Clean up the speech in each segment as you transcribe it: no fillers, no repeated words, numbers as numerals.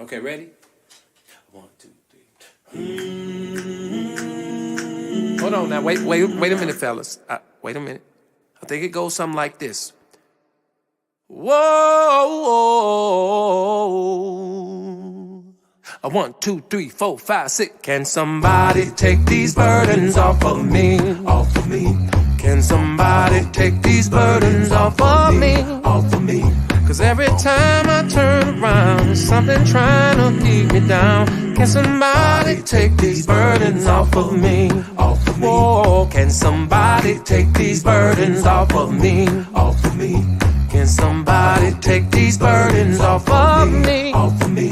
Okay, ready? 1, 2, 3. Hold on now. Wait a minute, fellas. Wait a minute. I think it goes something like this. Whoa. 1, 2, 3, 4, 5, 6. Can somebody take these burdens off of me? Off of me. Can somebody take these burdens off of me? Off of me. Cause every time I turn around, there's something trying to keep me down. Can somebody take these burdens off of me? Off of me. Whoa, can somebody take these burdens off of me? Off of me. Can somebody take these burdens off of me? Off of me.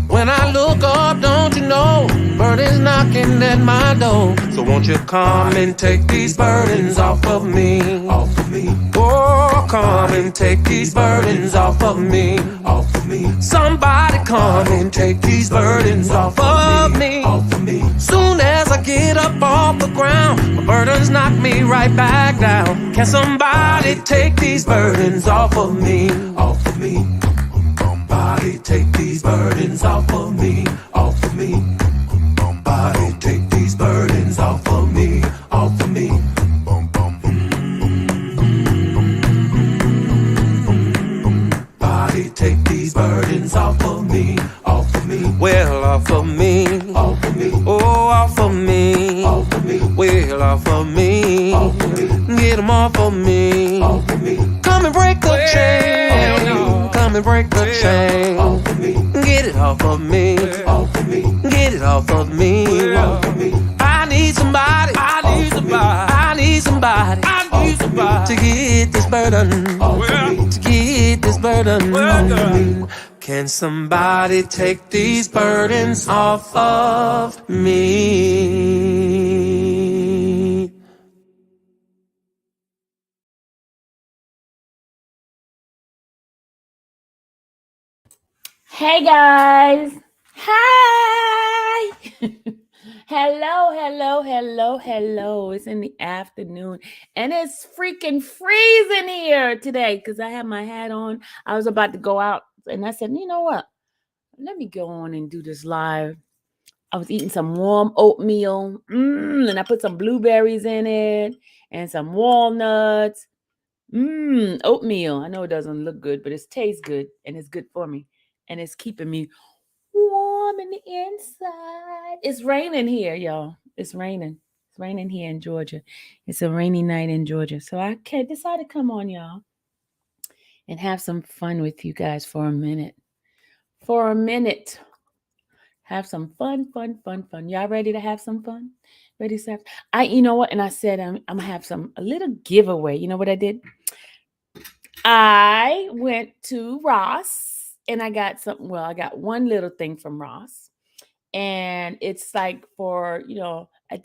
When I look up, don't you know, burdens knocking at my door. So won't you come and take these burdens off of me? Off of me. Oh, come and take these burdens off of me. Off of me. Somebody come and take these burdens off of me. Off of me. Soon as I get up off the ground, my burdens knock me right back down. Can somebody take these burdens off of me? Off of me. Somebody take these burdens off of me, off of me. Somebody take these burdens off of me, off of me. Somebody take these burdens off of me, off of me. Well, off of me, off of me. Oh, off of me, off of me. Well, off of me, off of me. Get them off of me, off of me. Come and break the chain. Come and break the chain. Get it off of me. Get it off of me. I need somebody. I need somebody. I need somebody. I need somebody to get this burden. To get this burden. Can somebody take these burdens off of me? Hey guys. Hi. Hello. It's in the afternoon and it's freaking freezing here today because I have my hat on. I was about to go out and I said, you know what? Let me go on and do this live. I was eating some warm oatmeal and I put some blueberries in it and some walnuts. Oatmeal. I know it doesn't look good, but it tastes good and it's good for me. And it's keeping me warm in the inside. It's raining here, y'all. It's raining. It's raining here in Georgia. It's a rainy night in Georgia. So I decided to come on, y'all, and have some fun with you guys for a minute. For a minute. Have some fun. Y'all ready to have some fun? Ready to have? You know what? And I said I'm gonna have a little giveaway. You know what I did? I went to Ross and I got something. Well, I got one little thing from Ross, and it's like for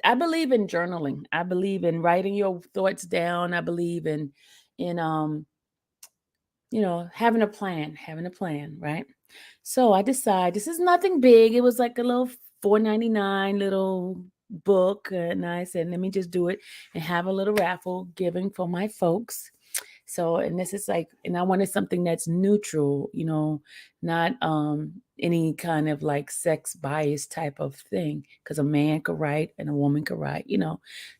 I believe in journaling. I believe in writing your thoughts down. I believe in having a plan, right? So I decided this is nothing big. It was like a little $4.99 little book, and I said, let me just do it and have a little raffle giving for my folks. So, and this is like, and I wanted something that's neutral, not any kind of like sex bias type of thing, because a man could write and a woman could write,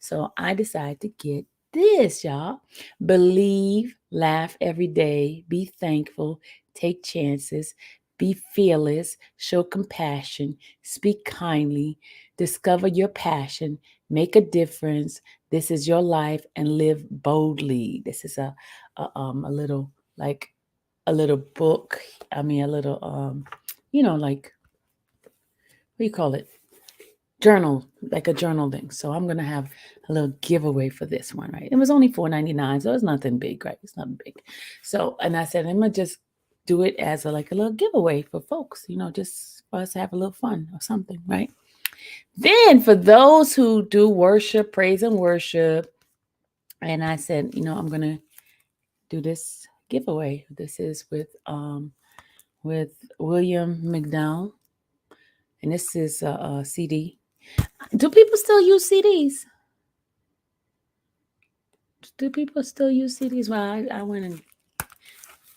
So I decided to get this, y'all. Believe, laugh every day, be thankful, take chances, be fearless, show compassion, speak kindly, discover your passion, make a difference. This is your life and live boldly. This is a little book. I mean, a little like, what do you call it? Journal, like a journal thing. So I'm gonna have a little giveaway for this one, right? It was only $4.99, so it's nothing big, right? It's nothing big. So, and I said I'm gonna just do it as a little giveaway for folks, just for us to have a little fun or something, right? Then for those who do worship, praise and worship, and I said, I'm gonna do this giveaway. This is with William McDowell, and this is a CD. Do people still use CDs? Do people still use CDs? Well, I went and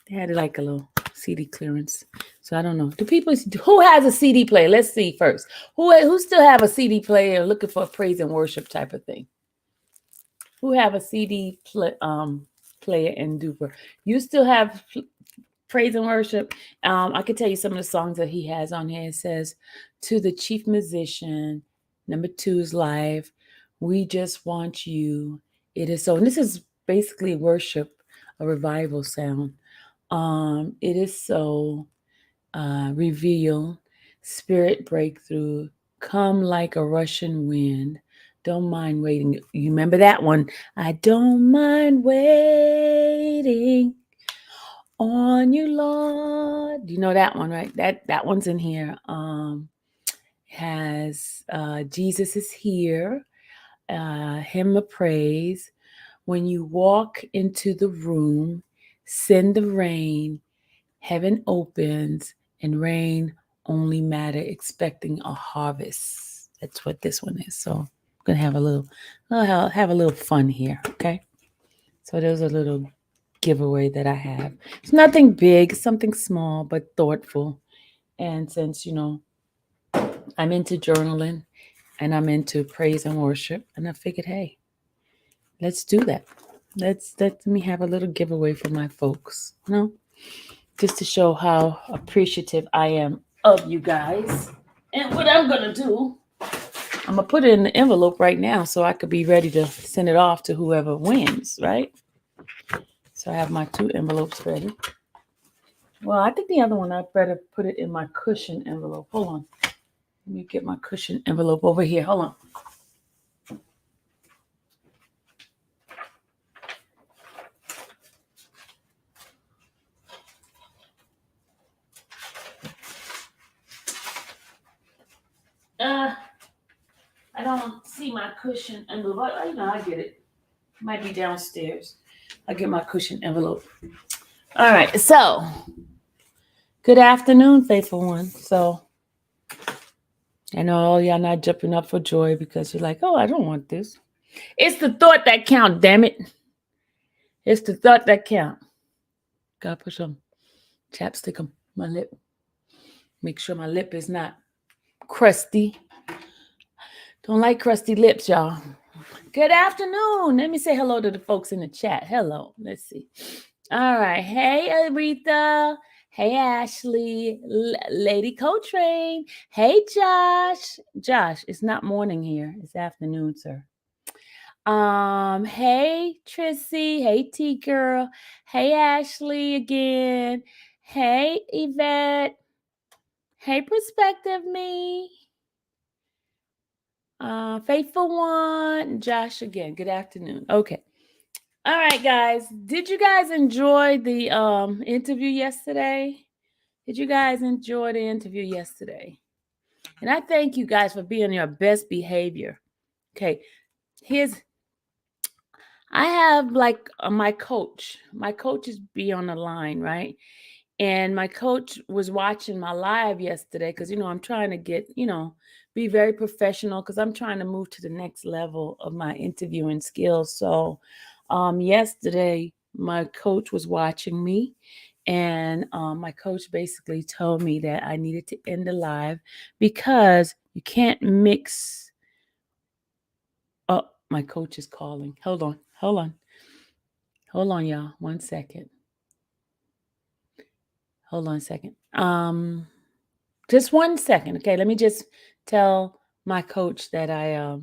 they had like a little CD clearance. So I don't know. Do people who has a CD player? Let's see first. Who still have a CD player looking for a praise and worship type of thing? Who have a player and duper? You still have praise and worship. I can tell you some of the songs that he has on here. It says, "To the chief musician." Number 2 is "Live." "We just want you." It is so. And this is basically worship, a revival sound. It is so. Reveal, spirit breakthrough, come like a rushing wind. Don't mind waiting. You remember that one? I don't mind waiting on you, Lord. You know that one, right? That one's in here. Has Jesus is here. Hymn of praise. When you walk into the room, send the rain. Heaven opens and rain only matter expecting a harvest. That's what this one is. So I'm gonna have a little fun here. Okay. So there's a little giveaway that I have. It's nothing big, something small but thoughtful. And since I'm into journaling and I'm into praise and worship, and I figured, hey, let's do that. Let me have a little giveaway for my folks. Just to show how appreciative I am of you guys. And what I'm gonna do, I'm gonna put it in the envelope right now so I could be ready to send it off to whoever wins, right? So I have my 2 envelopes ready. Well, I think the other one I better put it in my cushion envelope. Hold on. Let me get my cushion envelope over here. Hold on. I don't see my cushion envelope. I get it. It might be downstairs. I'll get my cushion envelope. All right, so good afternoon, faithful one. So I know all y'all not jumping up for joy because you're like, oh, I don't want this. It's the thought that count, damn it. It's the thought that count. Gotta put some chapstick on my lip. Make sure my lip is not crusty. Don't like crusty lips, y'all. Good afternoon. Let me say hello to the folks in the chat. Hello. Let's see. All right. Hey, Aretha. Hey, Ashley. Lady Coltrane. Hey, Josh. Josh, it's not morning here. It's afternoon, sir. Hey, Trissy. Hey, T Girl. Hey, Ashley again. Hey, Yvette. Hey, Perspective Me. Faithful One. Josh again. Good afternoon. Okay. All right, guys. Did you guys enjoy the interview yesterday? Did you guys enjoy the interview yesterday? And I thank you guys for being your best behavior. Okay. I have like my coach. My coach is be on the line, right? And my coach was watching my live yesterday because I'm trying to get, be very professional because I'm trying to move to the next level of my interviewing skills. So yesterday my coach was watching me, and my coach basically told me that I needed to end the live because you can't mix. Oh, my coach is calling. Hold on, y'all. 1 second. Hold on a second. Just 1 second. Okay, let me just tell my coach that I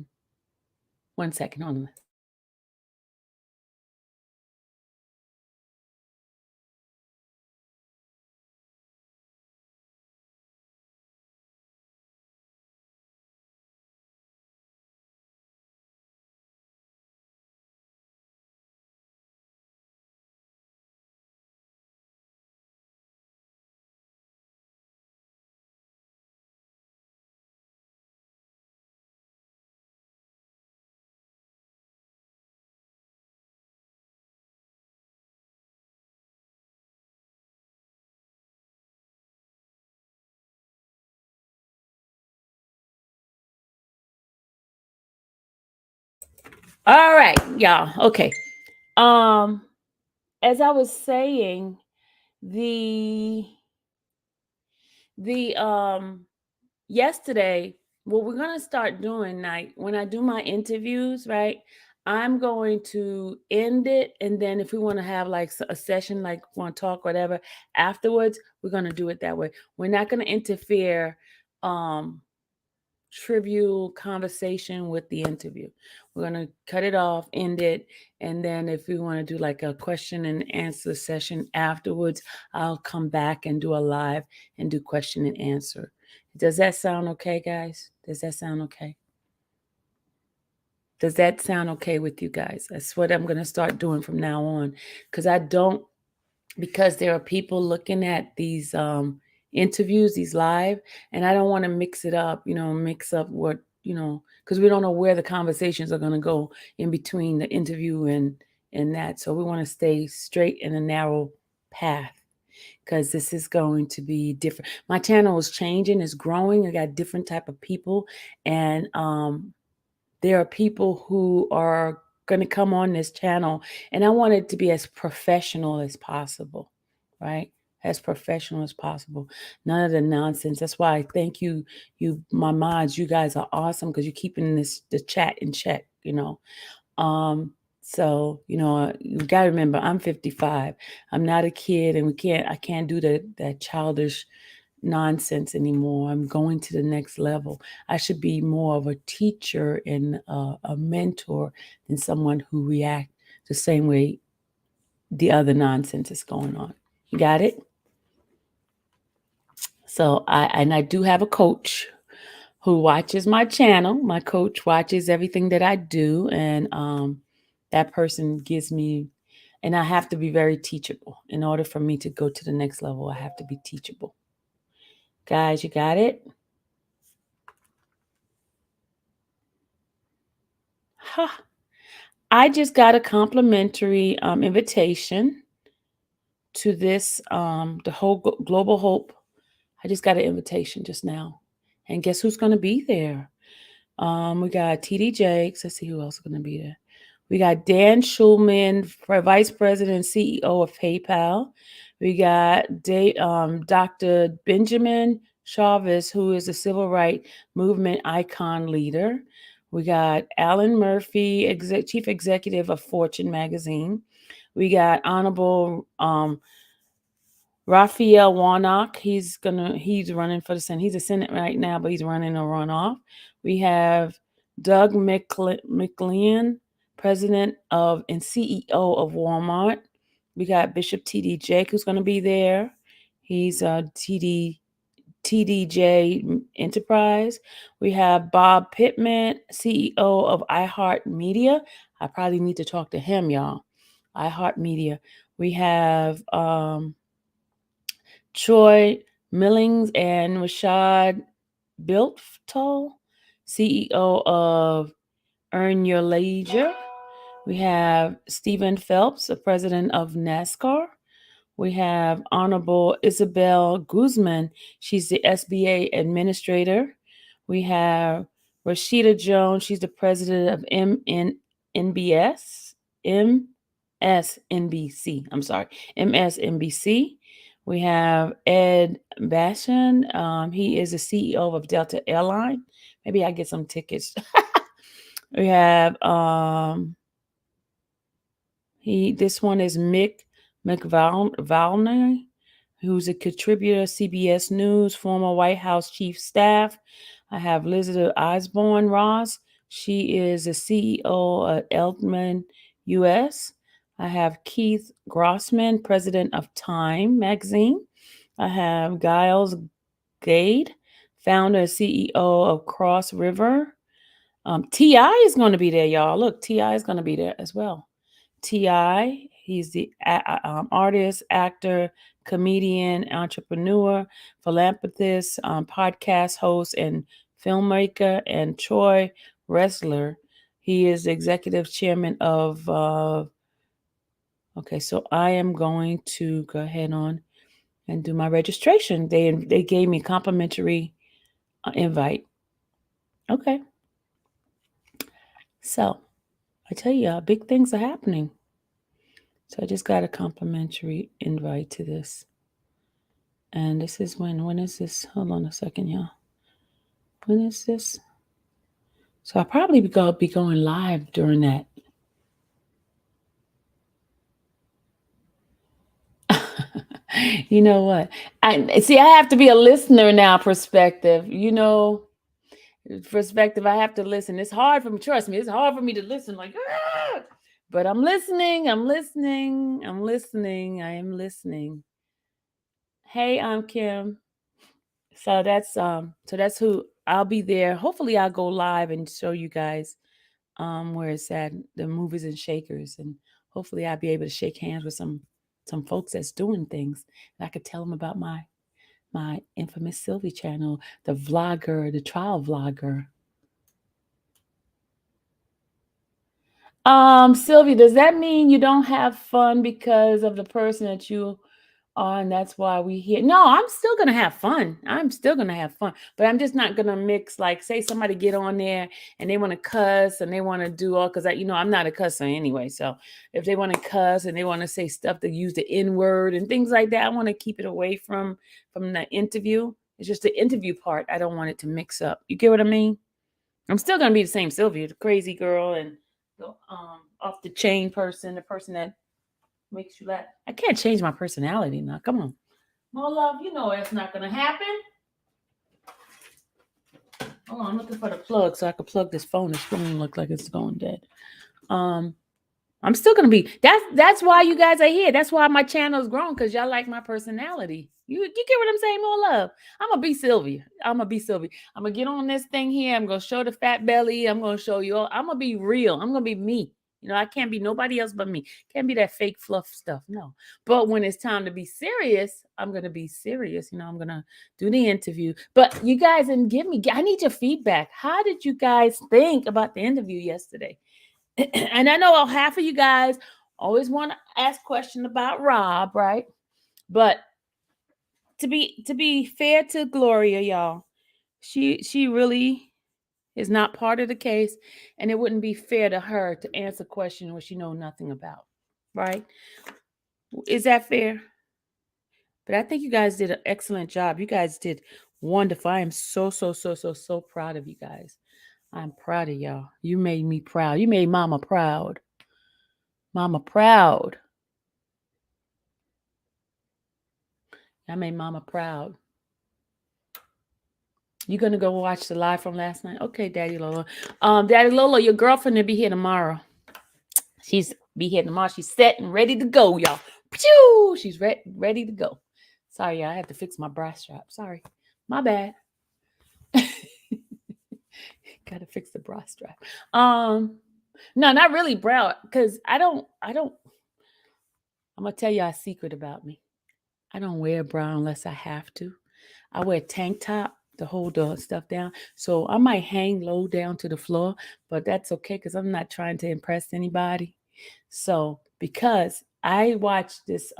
1 second. Hold on. All right, y'all. Okay. As I was saying, the The yesterday, what we're gonna start doing, like when I do my interviews, right? I'm going to end it, and then if we want to have like a session, like want to talk, whatever, afterwards, we're gonna do it that way. We're not gonna interfere. Um, Trivial conversation with the interview. We're going to cut it off, end it, and then if we want to do like a question and answer session afterwards, I'll come back and do a live and do question and answer. Does that sound okay, guys? Does that sound okay? Does that sound okay with you guys? That's what I'm going to start doing from now on, because I don't, because there are people looking at these interviews, these live, and I don't want to mix it up, mix up what, because we don't know where the conversations are going to go in between the interview and that. So we want to stay straight in a narrow path, because this is going to be different. My channel is changing, it's growing. I got different type of people, and there are people who are going to come on this channel, and I want it to be as professional as possible, right? As professional as possible. None of the nonsense. That's why I thank you, my mods. You guys are awesome, because you're keeping the chat in check. Um, so you got to remember, I'm 55. I'm not a kid, and I can't do that childish nonsense anymore. I'm going to the next level. I should be more of a teacher and a mentor than someone who react the same way the other nonsense is going on. You got it? So I do have a coach who watches my channel. My coach watches everything that I do, and that person gives me, and I have to be very teachable. In order for me to go to the next level, I have to be teachable. Guys, you got it? Huh. I just got a complimentary invitation to this, the whole Global Hope. I just got an invitation just now. And guess who's going to be there? We got TD Jakes. Let's see who else is going to be there. We got Dan Schulman, Vice President and CEO of PayPal. We got Dr. Benjamin Chavez, who is a civil rights movement icon leader. We got Alan Murphy, Chief Executive of Fortune Magazine. We got Honorable Raphael Warnock. He's running for the Senate. He's a Senate right now, but he's running a runoff. We have Doug McLean, President of and CEO of Walmart. We got Bishop T.D. Jake, who's going to be there. He's TDJ Enterprise. We have Bob Pittman, CEO of iHeartMedia. I probably need to talk to him, y'all. iHeartMedia. We have Troy Millings and Rashad Biltall, CEO of Earn Your Leisure. We have Stephen Phelps, the president of NASCAR. We have Honorable Isabel Guzman. She's the SBA administrator. We have Rashida Jones. She's the president of MSNBC. I'm sorry, MSNBC. We have Ed Bashan. He is the CEO of Delta Airline. Maybe I get some tickets. We have this one is Mick McValner, who's a contributor, CBS News, former White House chief staff. I have Elizabeth Osborne Ross. She is the CEO of Eltman US. I have Keith Grossman, president of Time magazine. I have Giles Gade, founder and CEO of Cross River. T.I. is going to be there, y'all. Look, T.I. is going to be there as well. T.I., he's the artist, actor, comedian, entrepreneur, philanthropist, podcast host, and filmmaker. And Troy Wrestler, he is the executive chairman of. Okay, so I am going to go ahead on and do my registration. They gave me a complimentary invite. Okay, so I tell you, big things are happening. So I just got a complimentary invite to this. And this is when is this? Hold on a second, y'all. When is this? So I'll probably be going live during that. You know what? I see. I have to be a listener now. Perspective. Perspective. I have to listen. It's hard for me. Trust me. It's hard for me to listen. Like, "Ah!" But I'm listening. I'm listening. I'm listening. I am listening. Hey, I'm Kim. So that's who I'll be there. Hopefully, I'll go live and show you guys where it's at, the movers and shakers, and hopefully I'll be able to shake hands with some folks that's doing things, and I could tell them about my infamous Sylvia channel, the vlogger, the trial vlogger. Sylvia, does that mean you don't have fun because of the person that you are, and that's why we here? No, I'm still gonna have fun. I'm still gonna have fun, but I'm just not gonna mix. Like, say somebody get on there and they want to cuss and they want to do all, because I'm not a cusser anyway. So if they want to cuss and they want to say stuff to use the N word and things like that, I want to keep it away from the interview. It's just the interview part. I don't want it to mix up. You get what I mean? I'm still gonna be the same Sylvia, the crazy girl and the off the chain person, the person that makes you laugh. I can't change my personality now. Come on. More love, it's not gonna happen. Hold on, I'm looking for the plug so I can plug this phone. This phone look like it's going dead. I'm still gonna be that's why you guys are here. That's why my channel's grown, because y'all like my personality. You get what I'm saying? More love. I'm gonna be Sylvia. I'm gonna get on this thing here. I'm gonna show the fat belly. I'm gonna show you all. I'm gonna be real. I'm gonna be me. I can't be nobody else but me. Can't be that fake fluff stuff. No. But when it's time to be serious, I'm gonna be serious. I'm gonna do the interview. But you guys didn't I need your feedback. How did you guys think about the interview yesterday? And I know half of you guys always want to ask questions about Rob, right? But to be fair to Gloria, y'all, she really is not part of the case, and it wouldn't be fair to her to answer questions where she know nothing about, right? Is that fair? But I think you guys did an excellent job. You guys did wonderful. I am so proud of you guys. I'm proud of y'all. You made me proud. You made Mama proud. Mama proud. I made Mama proud. You gonna go watch the live from last night? Okay, Daddy Lola. Daddy Lola, your girlfriend will be here tomorrow. She's be here tomorrow. She's set and ready to go, y'all. Pew! She's ready to go. Sorry, y'all. I had to fix my bra strap. Sorry. My bad. Gotta fix the bra strap. No, not really bra, because I don't I'm gonna tell you a secret about me. I don't wear bra unless I have to. I wear tank top to hold the stuff down. So I might hang low down to the floor, but that's okay because I'm not trying to impress anybody. So because I watched this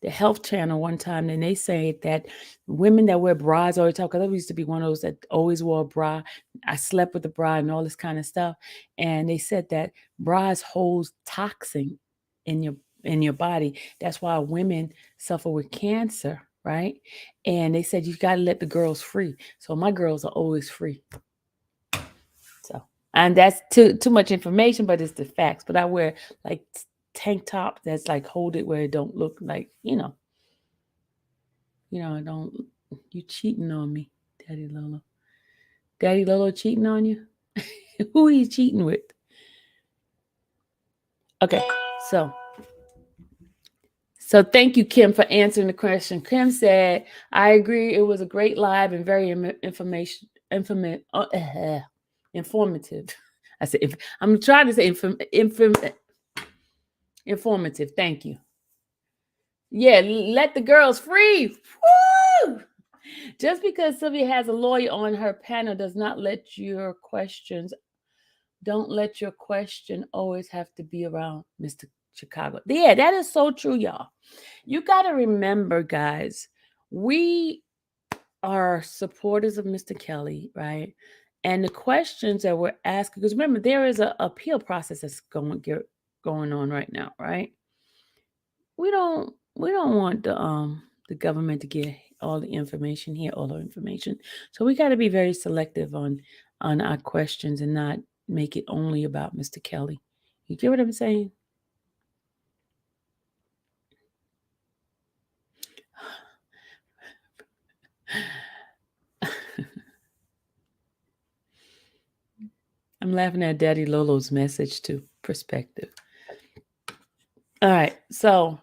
the health channel one time, and they say that women that wear bras all the time, because I used to be one of those that always wore a bra. I slept with a bra and all this kind of stuff. And they said that bras hold toxin in your body. That's why women suffer with cancer, right? And they said you got to let the girls free. So my girls are always free. So, and that's too much information, but it's the facts. But I wear like tank top that's like hold it where it don't look like, I don't, you cheating on me, Daddy Lolo. Daddy Lolo cheating on you? Who he cheating with? Okay, so thank you, Kim, for answering the question. Kim said, I agree. It was a great live and very informative. I said, I'm trying to say informative. Thank you. Yeah, let the girls free. Woo! Just because Sylvia has a lawyer on her panel does not don't let your question always have to be around Mr. Chicago. Yeah, that is so true, y'all. You got to remember, guys, we are supporters of Mr. Kelly, right? And the questions that we're asking, because remember, there is an appeal process that's going on right now, right? We don't want the government to get all the information here, all the information. So we got to be very selective on our questions and not make it only about Mr. Kelly. You get what I'm saying? I'm laughing at Daddy Lolo's message to perspective. All right, so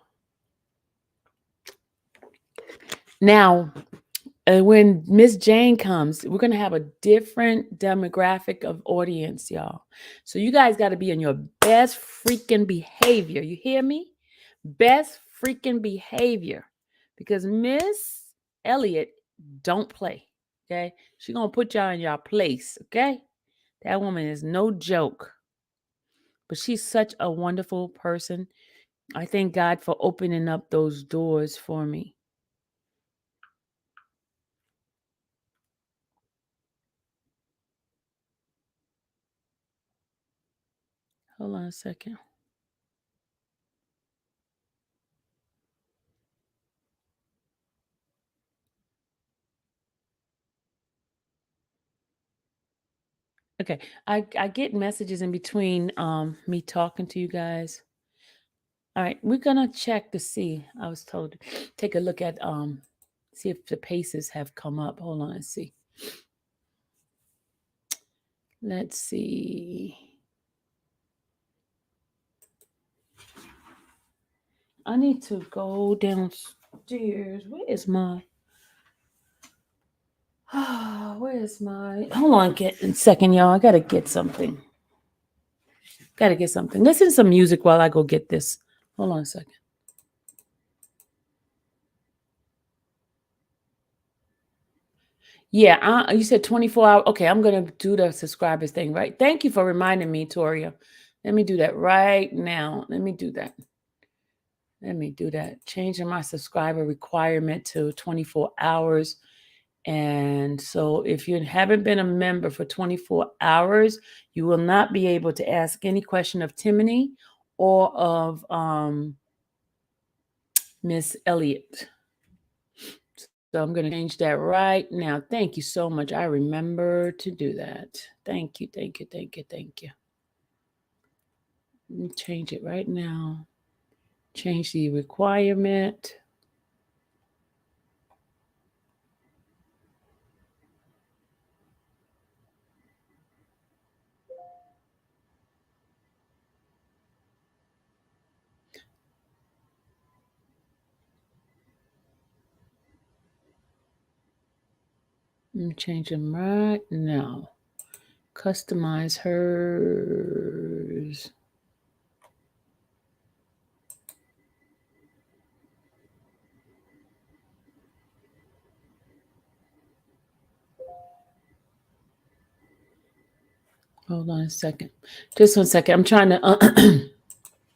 now when Miss Jane comes, we're gonna have a different demographic of audience, y'all. So you guys got to be on your best freaking behavior. You hear me? Best freaking behavior, because Miss Elliott don't play. Okay, she gonna put y'all in y'all place. Okay, that woman is no joke, but she's such a wonderful person. I thank God for opening up those doors for me. Hold on a second. Okay, I get messages in between me talking to you guys. All right, we're gonna check to see. I was told to take a look at see if the paces have come up. Hold on, let's see. Let's see. I need to go downstairs. Where is my where's my hold on get a second, y'all. I gotta get something. Gotta get something. Listen to some music while I go get this. Hold on a second. Yeah, you said 24 hours. Okay, I'm gonna do the subscribers thing, right? Thank you for reminding me, Toria. Let me do that right now. Let me do that. Let me do that. Changing my subscriber requirement to 24 hours. And so if you haven't been a member for 24 hours, you will not be able to ask any question of Timony or of Miss Elliott. So I'm going to change that right now. Thank you so much. I remember to do that. Thank you, thank you, thank you, thank you. Let me change it right now. Change the requirement. Let me change them right now. Customize hers. Hold on a second. Just 1 second. I'm trying to,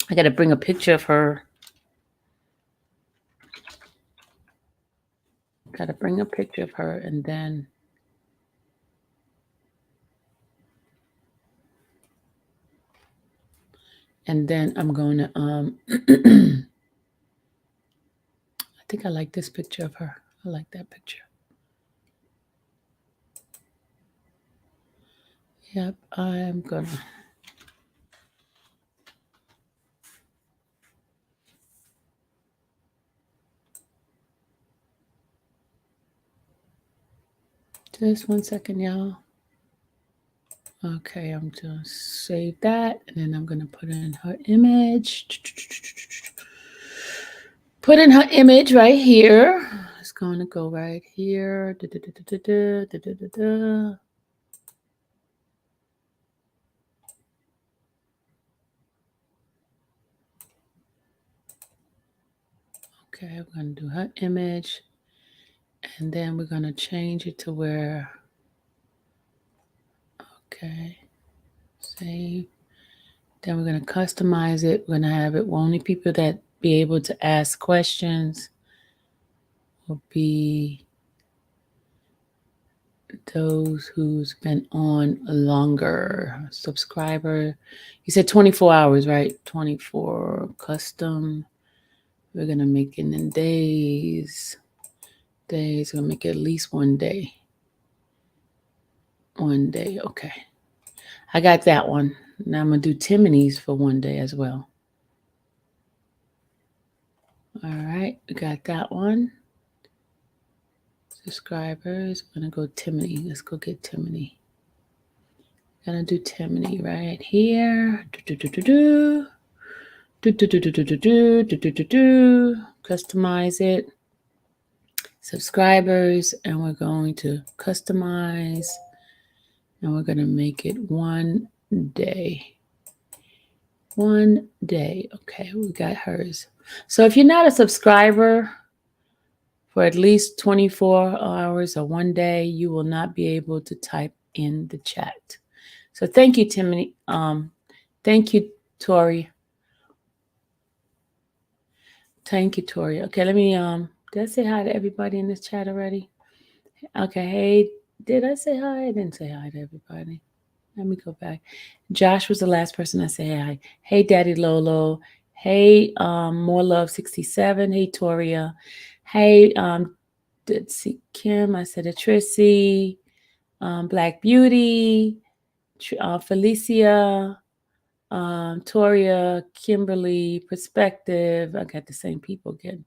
I got to bring a picture of her. Got to bring a picture of her and then. And then I'm going to, I think I like this picture of her. I like that picture. Yep, I'm going to. Just 1 second, y'all. Okay, I'm going to save that. And then I'm going to put in her image. Put in her image right here. It's going to go right here. Okay, we're going to do her image. And then we're going to change it to where, okay, save. Then we're going to customize it. We're going to have it, well, only people that be able to ask questions will be those who's been on longer. Subscriber, you said 24 hours, right? 24 custom We're gonna make it in days. Days. We're gonna make it at least one day. One day. Okay. I got that one. Now I'm gonna do Timony's for one day as well. All right, we got that one. Subscribers. I'm gonna go Timony. Let's go get Timony. Gonna do Timony right here. Customize it. Subscribers, and we're going to customize, and we're gonna make it one day. One day. Okay, we got hers. So if you're not a subscriber for at least 24 hours or one day, you will not be able to type in the chat. So thank you, Timothy. Thank you, Tori. Thank you, Tori. Okay, let me did I say hi to everybody in this chat already? Okay, hey, did I say hi? I didn't say hi to everybody. Let me go back. Josh was the last person I said hi. Hey, Daddy Lolo. Hey, More Love 67. Hey, Toria. Hey, see Kim. I said Trissy. Black Beauty. Felicia. Toria, Kimberly, Perspective. I got the same people again.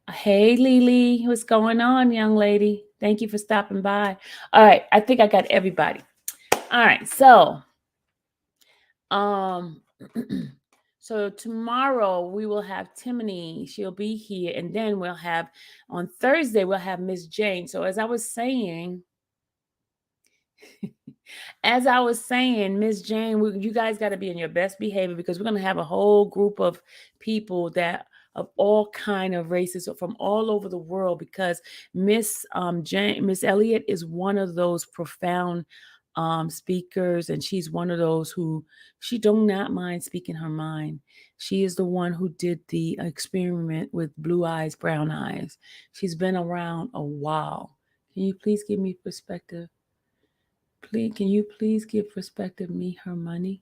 Hey, Lily. What's going on, young lady? Thank you for stopping by. All right. I think I got everybody. All right. So, so tomorrow we will have Timony. She'll be here. And then we'll have, on Thursday, we'll have Miss Jane. So as I was saying, Miss Jane, you guys got to be in your best behavior because we're going to have a whole group of people that of all kind of races from all over the world because Miss Elliott is one of those profound speakers, and she's one of those who she do not mind speaking her mind. She is the one who did the experiment with blue eyes, brown eyes. She's been around a while. Can you please give me perspective? Please, can you please give Perspective me her money?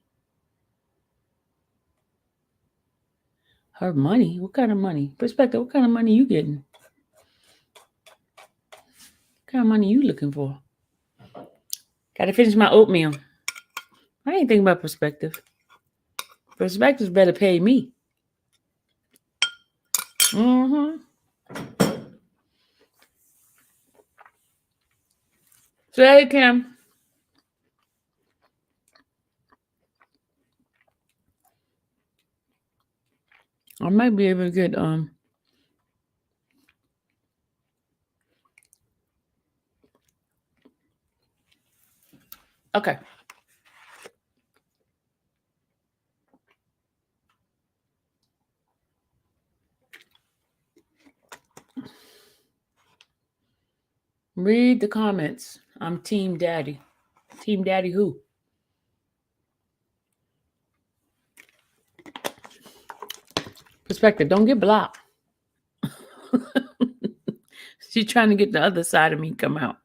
Her money? What kind of money? Perspective, what kind of money you getting? What kind of money you looking for? Got to finish my oatmeal. I ain't thinking about Perspective. Perspective's better pay me. Mm-hmm. Say, Kim. I might be able to get okay. Read the comments. I'm Team Daddy. Team Daddy who? Perspective, don't get blocked. She's trying to get the other side of me to come out.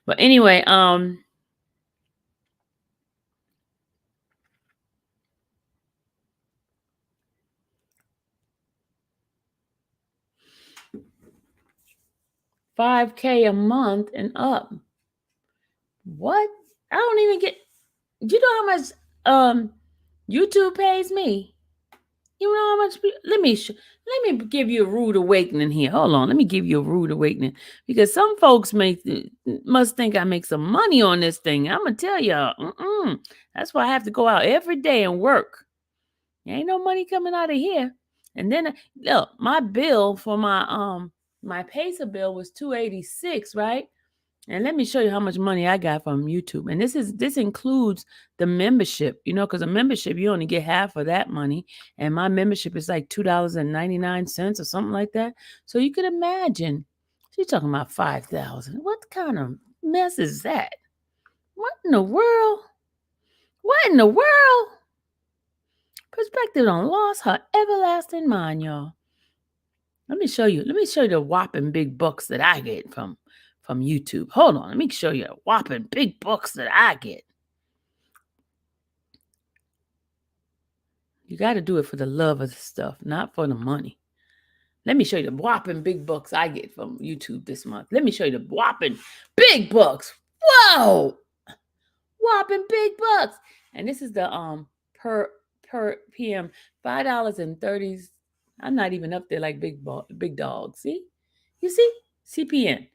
But anyway, $5K a month and up. What? I don't even get. Do you know how much YouTube pays me? You know how much? Let me give you a rude awakening here. Hold on, let me give you a rude awakening because some folks must think I make some money on this thing. I'm gonna tell y'all, that's why I have to go out every day and work. There ain't no money coming out of here. And then look, my bill for my Pacer bill was $286, right? And let me show you how much money I got from YouTube. And this includes the membership, because a membership, you only get half of that money. And my membership is like $2.99 or something like that. So you could imagine, she's talking about 5,000. What kind of mess is that? What in the world? What in the world? Perspective done lost her everlasting mind, y'all. Let me show you the whopping big bucks that I get from YouTube. Hold on, let me show you the whopping big bucks that I get. You got to do it for the love of the stuff, not for the money. Let me show you the whopping big bucks I get from YouTube this month. Let me show you the whopping big bucks. Whoa, whopping big bucks. And this is the per PM $5.30. I'm not even up there like big dog. See, you see CPN.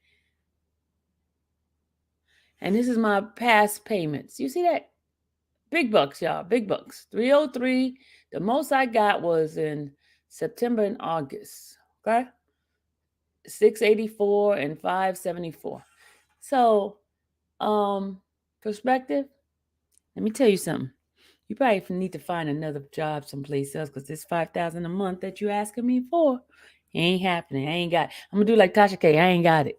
And this is my past payments. You see that? Big bucks, y'all. Big bucks. 303. The most I got was in September and August. Okay. 684 and 574. So, perspective, let me tell you something. You probably need to find another job someplace else because this 5,000 a month that you asking me for ain't happening. I ain't got it. I'm gonna do like Tasha K. I ain't got it.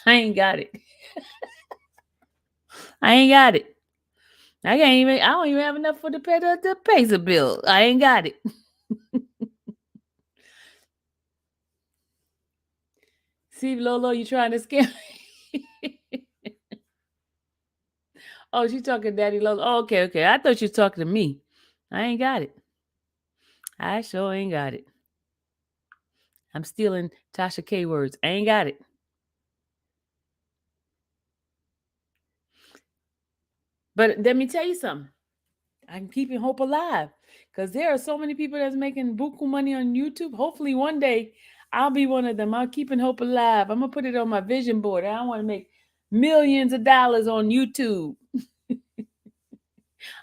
I ain't got it. I ain't got it. I don't even have enough for the pay the bill. I ain't got it. See, Lolo, you trying to scam me? Oh, she's talking Daddy Lolo. Oh, okay, okay. I thought you was talking to me. I ain't got it. I sure ain't got it. I'm stealing Tasha K words. I ain't got it. But let me tell you something. I'm keeping hope alive because there are so many people that's making buku money on YouTube. Hopefully, one day I'll be one of them. I'm keeping hope alive. I'm gonna put it on my vision board. I want to make millions of dollars on YouTube.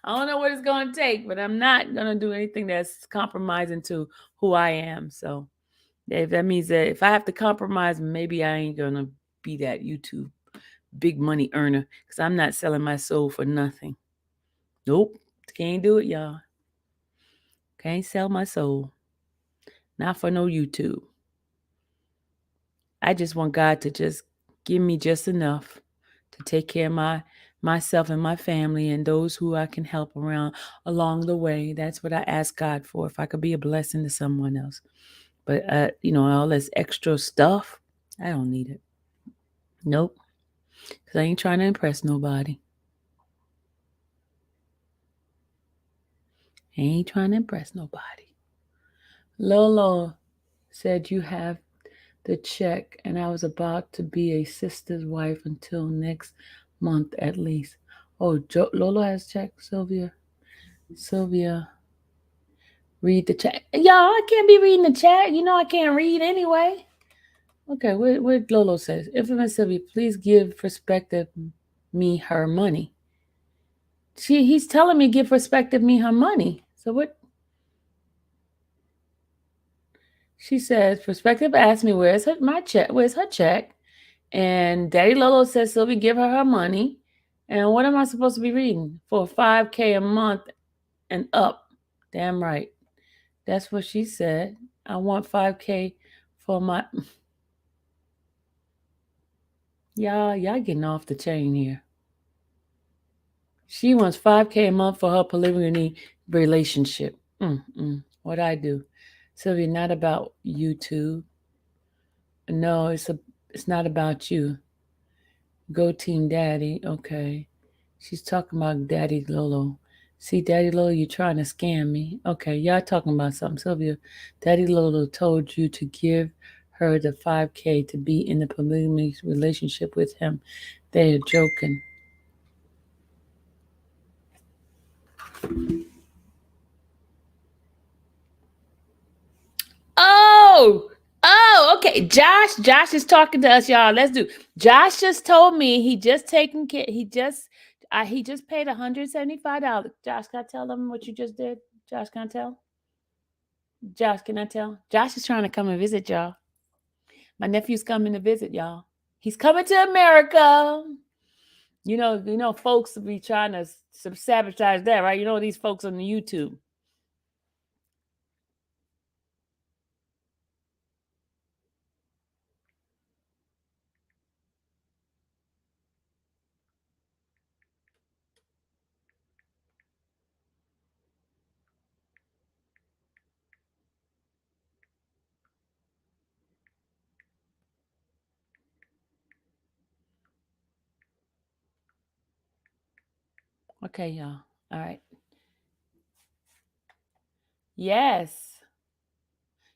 I don't know what it's gonna take, but I'm not gonna do anything that's compromising to who I am. So if that means that if I have to compromise, maybe I ain't gonna be that YouTube big money earner because I'm not selling my soul for nothing. Nope, can't do it, y'all. Can't sell my soul. Not for no YouTube. I just want God to just give me just enough to take care of myself and my family and those who I can help around along the way. That's what I ask God for. If I could be a blessing to someone else. But all this extra stuff, I don't need it. Nope. Because I ain't trying to impress nobody. I ain't trying to impress nobody. Lolo said you have the check, and I was about to be a sister's wife until next month at least. Oh, Lolo has check, Sylvia. Sylvia, read the chat. Y'all, I can't be reading the chat. You know I can't read anyway. Okay, what Lolo says. Infamous Sylvia, please give Perspective me her money. He's telling me give Perspective me her money. So what? She says, Perspective asked me, where's my check? Where's her check? And Daddy Lolo says Sylvia give her money. And what am I supposed to be reading? For 5K a month and up. Damn right. That's what she said. I want 5K for my... Y'all getting off the chain here. She wants 5K a month for her polygamy relationship. What I do? Sylvia, not about YouTube. No, it's not about you. Go Team Daddy. Okay. She's talking about Daddy Lolo. See, Daddy Lolo, you trying to scam me. Okay, y'all talking about something. Sylvia, Daddy Lolo told you to give her the 5K to be in a polygamy relationship with him. They are joking. Oh, okay. Josh is talking to us, y'all. Let's do. Josh just told me he just taken care. He just paid $175. Josh, can I tell them what you just did? Josh, can I tell? Josh, can I tell? Josh is trying to come and visit y'all. My nephew's coming to visit y'all. He's coming to America. Folks be trying to sabotage that, right? You know these folks on the YouTube. Okay, y'all. All right. Yes.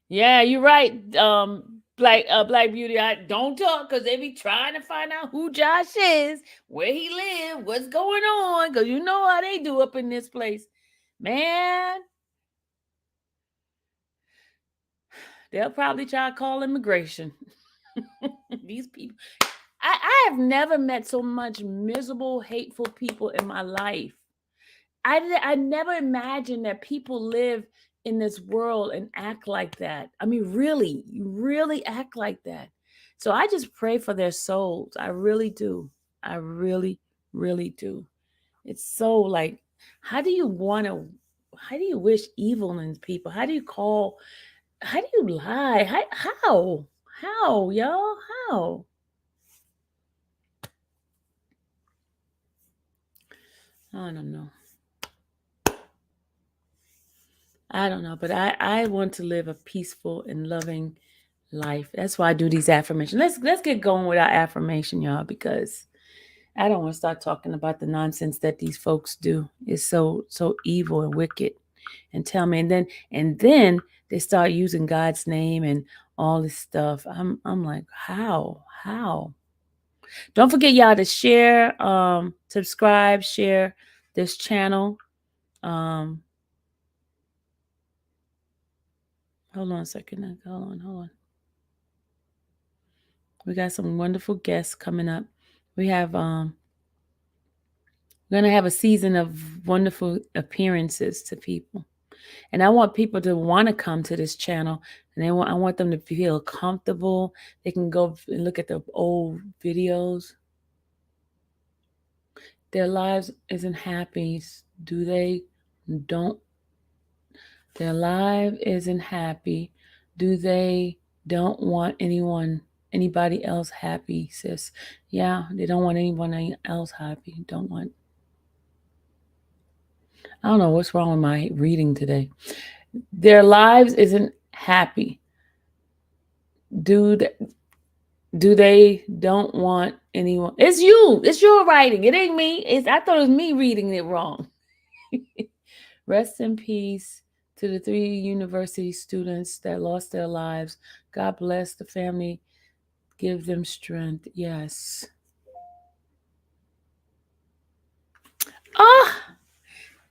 Yeah, you're right. Black Beauty. I don't talk because they be trying to find out who Josh is, where he live, what's going on. Because you know how they do up in this place, man. They'll probably try to call immigration. These people. I have never met so much miserable, hateful people in my life. I never imagined that people live in this world and act like that. I mean, really, you really act like that. So I just pray for their souls. I really do. I really, really do. It's so like, how do you want to? How do you wish evil in people? How do you call? How do you lie? How? How, y'all? How? I don't know. I don't know, but I want to live a peaceful and loving life. That's why I do these affirmations. Let's get going with our affirmation, y'all, because I don't want to start talking about the nonsense that these folks do. It's so evil and wicked. And tell me, and then they start using God's name and all this stuff. I'm like, how? How? Don't forget, y'all, to share, subscribe, share this channel. Um, hold on a second. Hold on. We got some wonderful guests coming up. We have we're gonna have a season of wonderful appearances to people. And I want people to want to come to this channel, and I want them to feel comfortable. They can go and look at the old videos. Their lives isn't happy. Do they? Don't Their life isn't happy. Do they don't want anybody else happy, sis? Yeah, they don't want anyone else happy. Don't want. I don't know what's wrong with my reading today. Their lives isn't happy. Do they, do they don't want anyone? It's you. It's your writing. It ain't me. I thought it was me reading it wrong. Rest in peace to the 3 university students that lost their lives. God bless the family. Give them strength. Yes. Oh,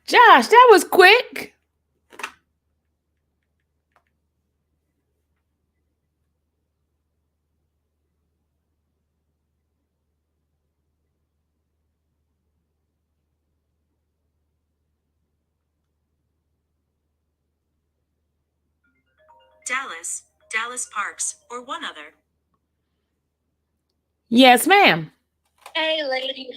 Josh, that was quick. Dallas Parks, or one other. Yes, ma'am. Hey, lady.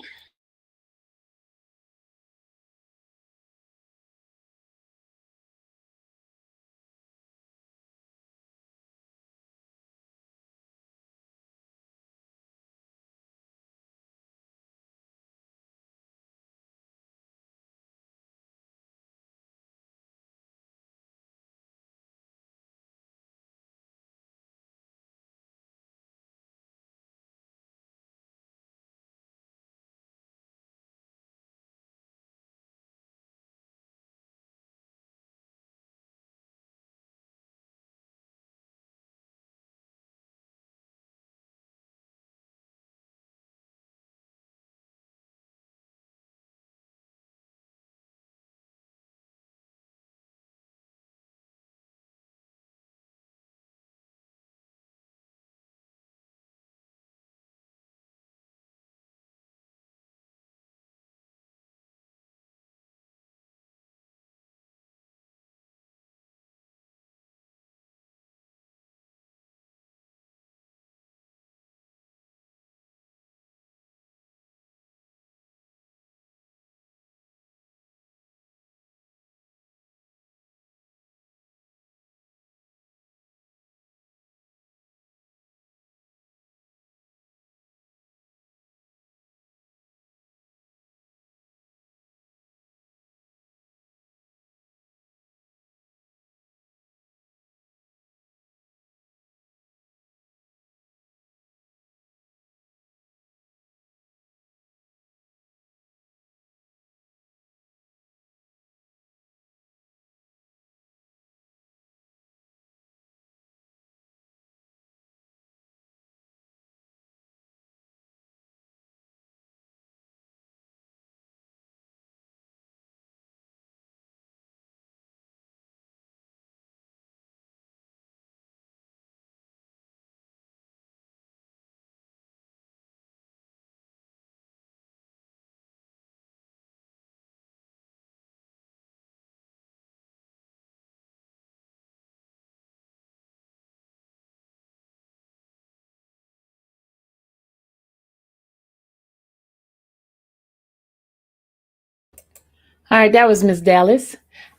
All right, that was Miss Dallas.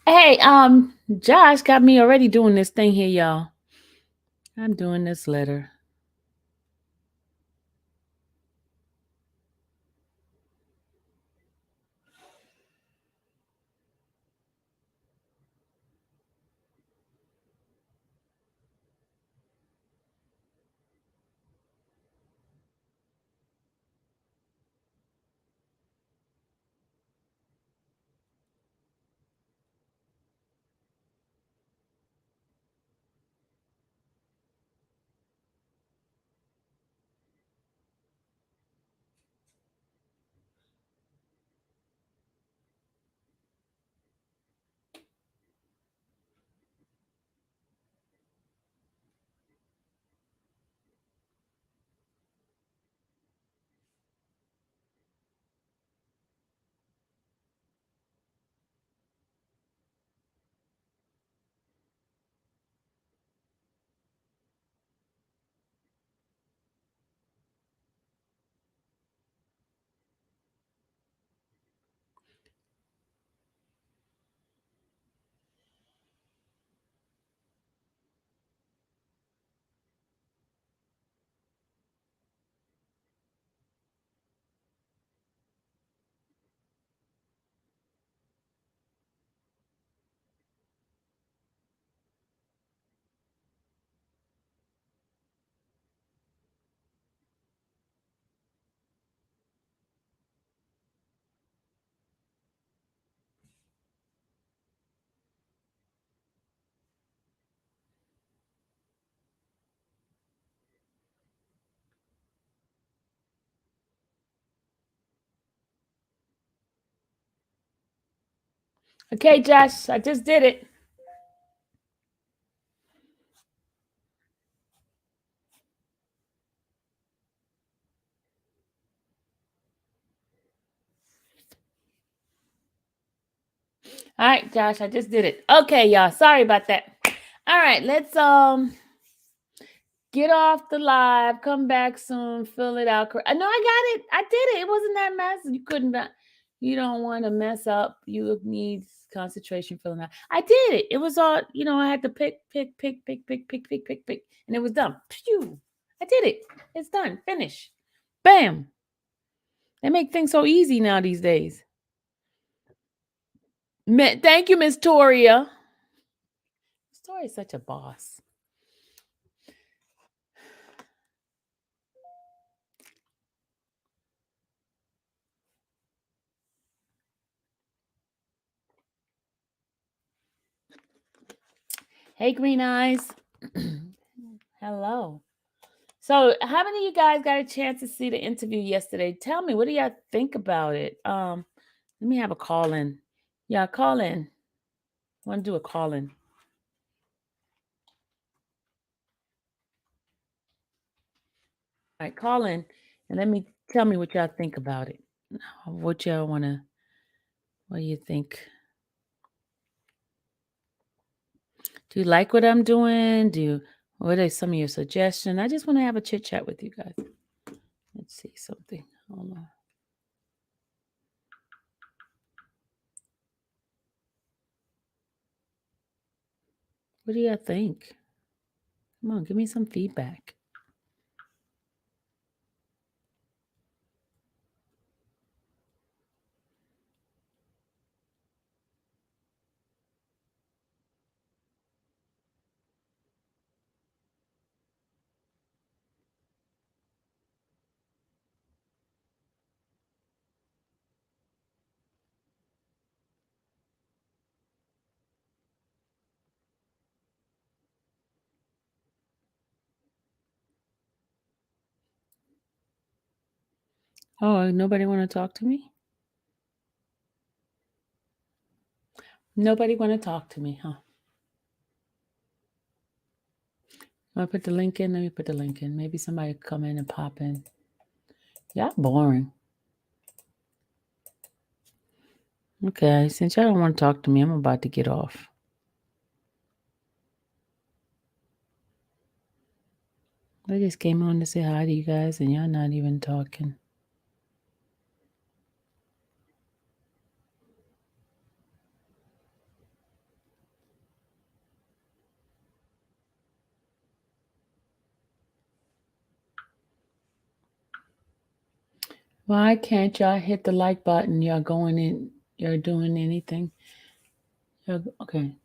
Hey, Josh got me already doing this thing here, y'all. I'm doing this letter. Okay, Josh, I just did it. All right, Josh, I just did it. Okay, y'all. Sorry about that. All right, let's get off the live. Come back soon. Fill it out. No, I got it. I did it. It wasn't that mess. You couldn't. You don't want to mess up. You need concentration filling out. I did it. It was all. I had to pick, and it was done. Phew. I did it. It's done. Finish. Bam. They make things so easy now these days. Thank you, Miss Toria. Miss Toria is such a boss. Hey, Green Eyes. Hello. So, how many of you guys got a chance to see the interview yesterday? Tell me, what do y'all think about it? Let me have a call in. Yeah, call in. I want to do a call in. All right, call in and tell me what y'all think about it. What y'all want to, what do you think? Do you like what I'm doing? What are some of your suggestions? I just want to have a chit chat with you guys. Let's see something. Hold on. What do y'all think? Come on, give me some feedback. Oh, nobody want to talk to me? Nobody want to talk to me, huh? I put the link in. Let me put the link in. Maybe somebody come in and pop in. Y'all boring. Okay, since y'all don't want to talk to me, I'm about to get off. I just came on to say hi to you guys, and y'all not even talking. Why can't y'all hit the like button? Y'all going in, you're doing anything. Okay.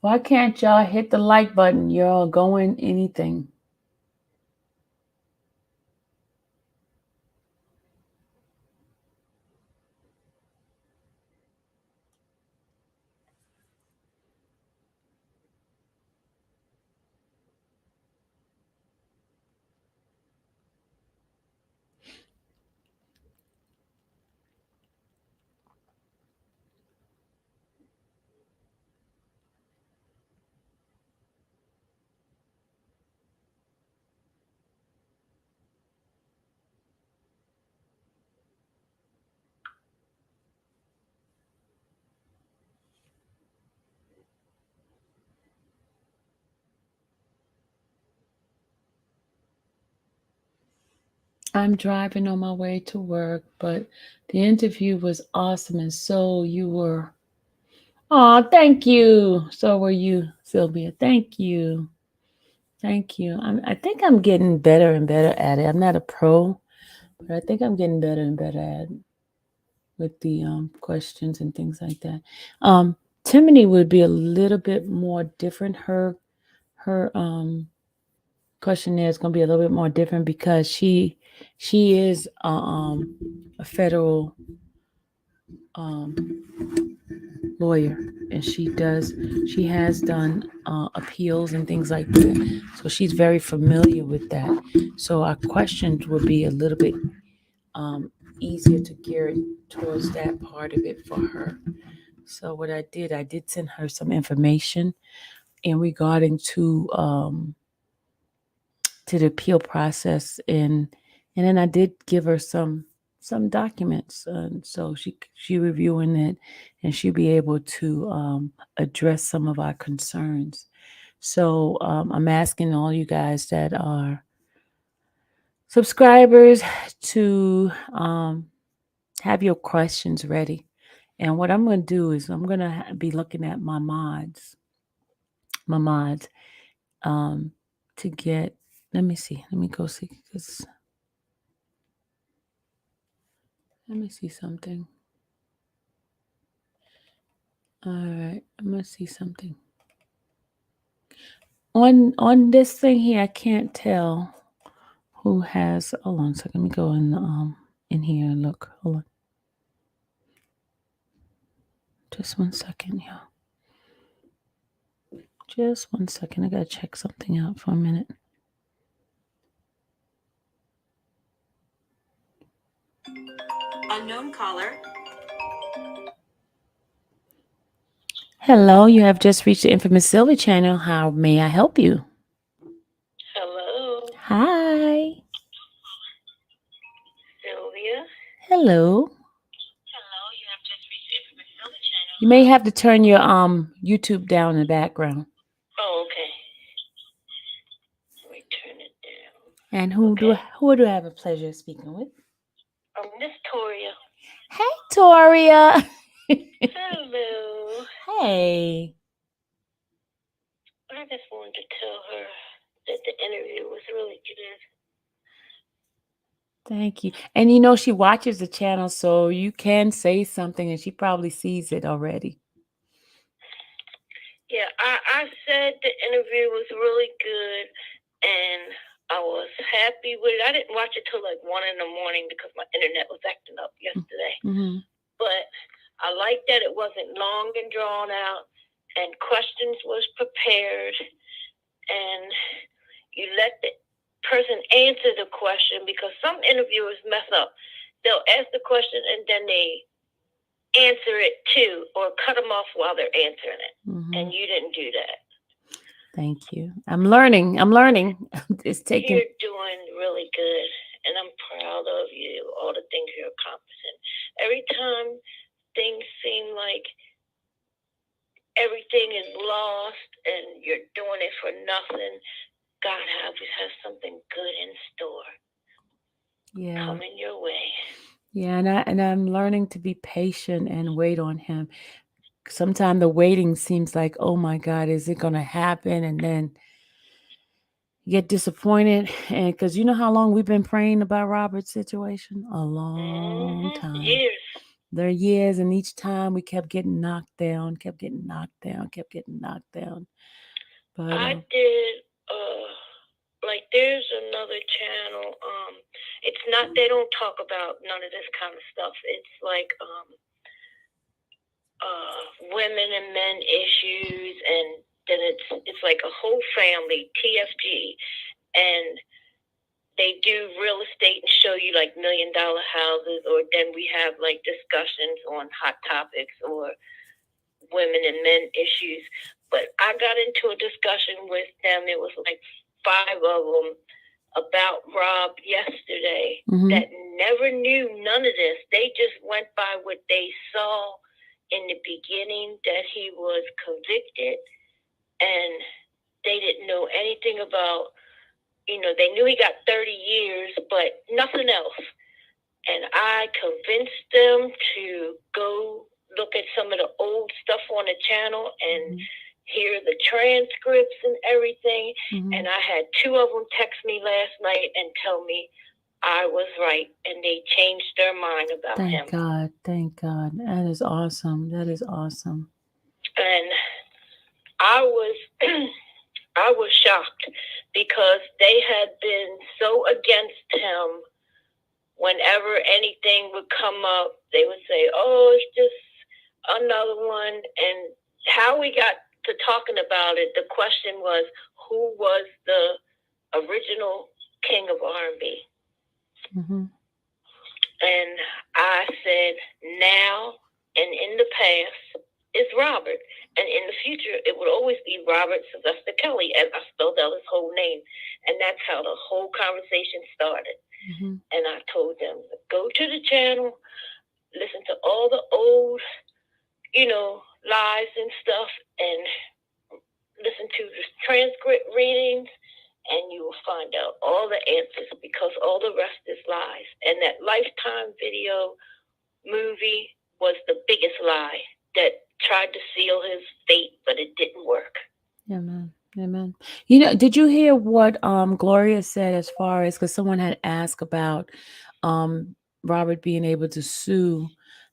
Why can't y'all hit the like button? Y'all going anything. I'm driving on my way to work, but the interview was awesome. And so you were. Oh, thank you. So were you, Sylvia. Thank you. Thank you. I think I'm getting better and better at it. I'm not a pro, but I think I'm getting better and better at it with the questions and things like that. Timony would be a little bit more different. Her questionnaire is going to be a little bit more different because she is a federal um, lawyer, and she has done appeals and things like that, so she's very familiar with that. So our questions would be a little bit um, easier to gear it towards that part of it for her. So what I did send her some information in regarding to the appeal process, and then I did give her some documents, so she reviewing it, and she'll be able to address some of our concerns. So I'm asking all you guys that are subscribers to have your questions ready. And what I'm going to do is I'm going to be looking at my mods, um, to get. Let me see. Let me go see. Let me see something. All right, I'm gonna see something. On this thing here, I can't tell who has. Hold on a second. Let me go in here and look. Hold on. Just 1 second, yeah. Just 1 second. I gotta check something out for a minute. Unknown caller. Hello, you have just reached the infamous Sylvia channel. How may I help you? Hello, Hi. Sylvia. Hello. Hello, you have just reached the infamous Sylvia channel. You may have to turn your YouTube down in the background. Oh, okay. Let me turn it down. And who do I have a pleasure of speaking with? Miss Toria. Hey, Toria. Hello. Hey. I just wanted to tell her that the interview was really good. Thank you. And you know, she watches the channel, so you can say something and she probably sees it already. Yeah, I said the interview was really good, and I was happy with it. I didn't watch it till like 1 in the morning because my internet was acting up yesterday. Mm-hmm. But I liked that it wasn't long and drawn out, and questions was prepared, and you let the person answer the question, because some interviewers mess up. They'll ask the question and then they answer it too, or cut them off while they're answering it. Mm-hmm. And you didn't do that. Thank you. I'm learning. It's taking. You're doing really good, and I'm proud of you, all the things you're accomplishing. Every time things seem like everything is lost and you're doing it for nothing, God has something good in store. Yeah. Coming your way. Yeah, and I'm learning to be patient and wait on him. Sometimes the waiting seems like, oh my God, is it gonna happen? And then get disappointed, and because you know how long we've been praying about Robert's situation? A long time. Years. There are years, and each time we kept getting knocked down, kept getting knocked down, kept getting knocked down. But I did like there's another channel. It's not, they don't talk about none of this kind of stuff. It's like women and men issues, and then it's like a whole family, TFG, and they do real estate and show you like $1 million houses, or then we have like discussions on hot topics or women and men issues. But I got into a discussion with them. It was like 5 of them about Rob yesterday that never knew none of this. They just went by what they saw in the beginning, that he was convicted, and they didn't know anything about, they knew he got 30 years, but nothing else. And I convinced them to go look at some of the old stuff on the channel and hear the transcripts and everything. And I had 2 of them text me last night and tell me I was right, and they changed their mind about him. Thank God. That is awesome. That is awesome. And I was shocked, because they had been so against him. Whenever anything would come up, they would say, oh, it's just another one. And how we got to talking about it, the question was, who was the original king of R&B? And I said, now and in the past is Robert. And in the future, it would always be Robert Sylvester Kelly, as I spelled out his whole name. And that's how the whole conversation started. And I told them, go to the channel, listen to all the old, lies and stuff, and listen to the transcript readings, and you will find out all the answers, because all the rest is lies. And that Lifetime video movie was the biggest lie that tried to seal his fate, but it didn't work. Amen. Amen. Did you hear what Gloria said, as far as, because someone had asked about Robert being able to sue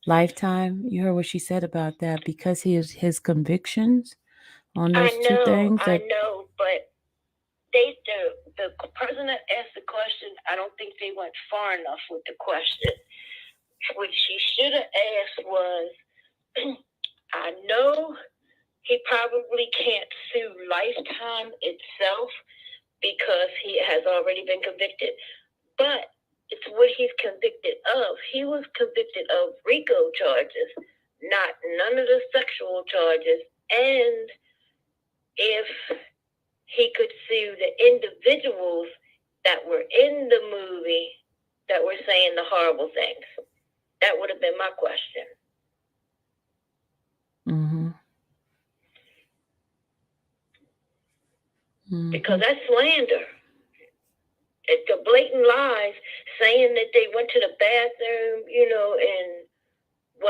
Lifetime? You heard what she said about that, because his convictions on those 2 things. I know, but the person that asked the question, I don't think they went far enough with the question. What she should have asked was, I know he probably can't sue Lifetime itself because he has already been convicted, but it's what he's convicted of. He was convicted of RICO charges, none of the sexual charges. And if he could sue the individuals that were in the movie that were saying the horrible things, that would have been my question. Because that's slander. It's the blatant lies, saying that they went to the bathroom, in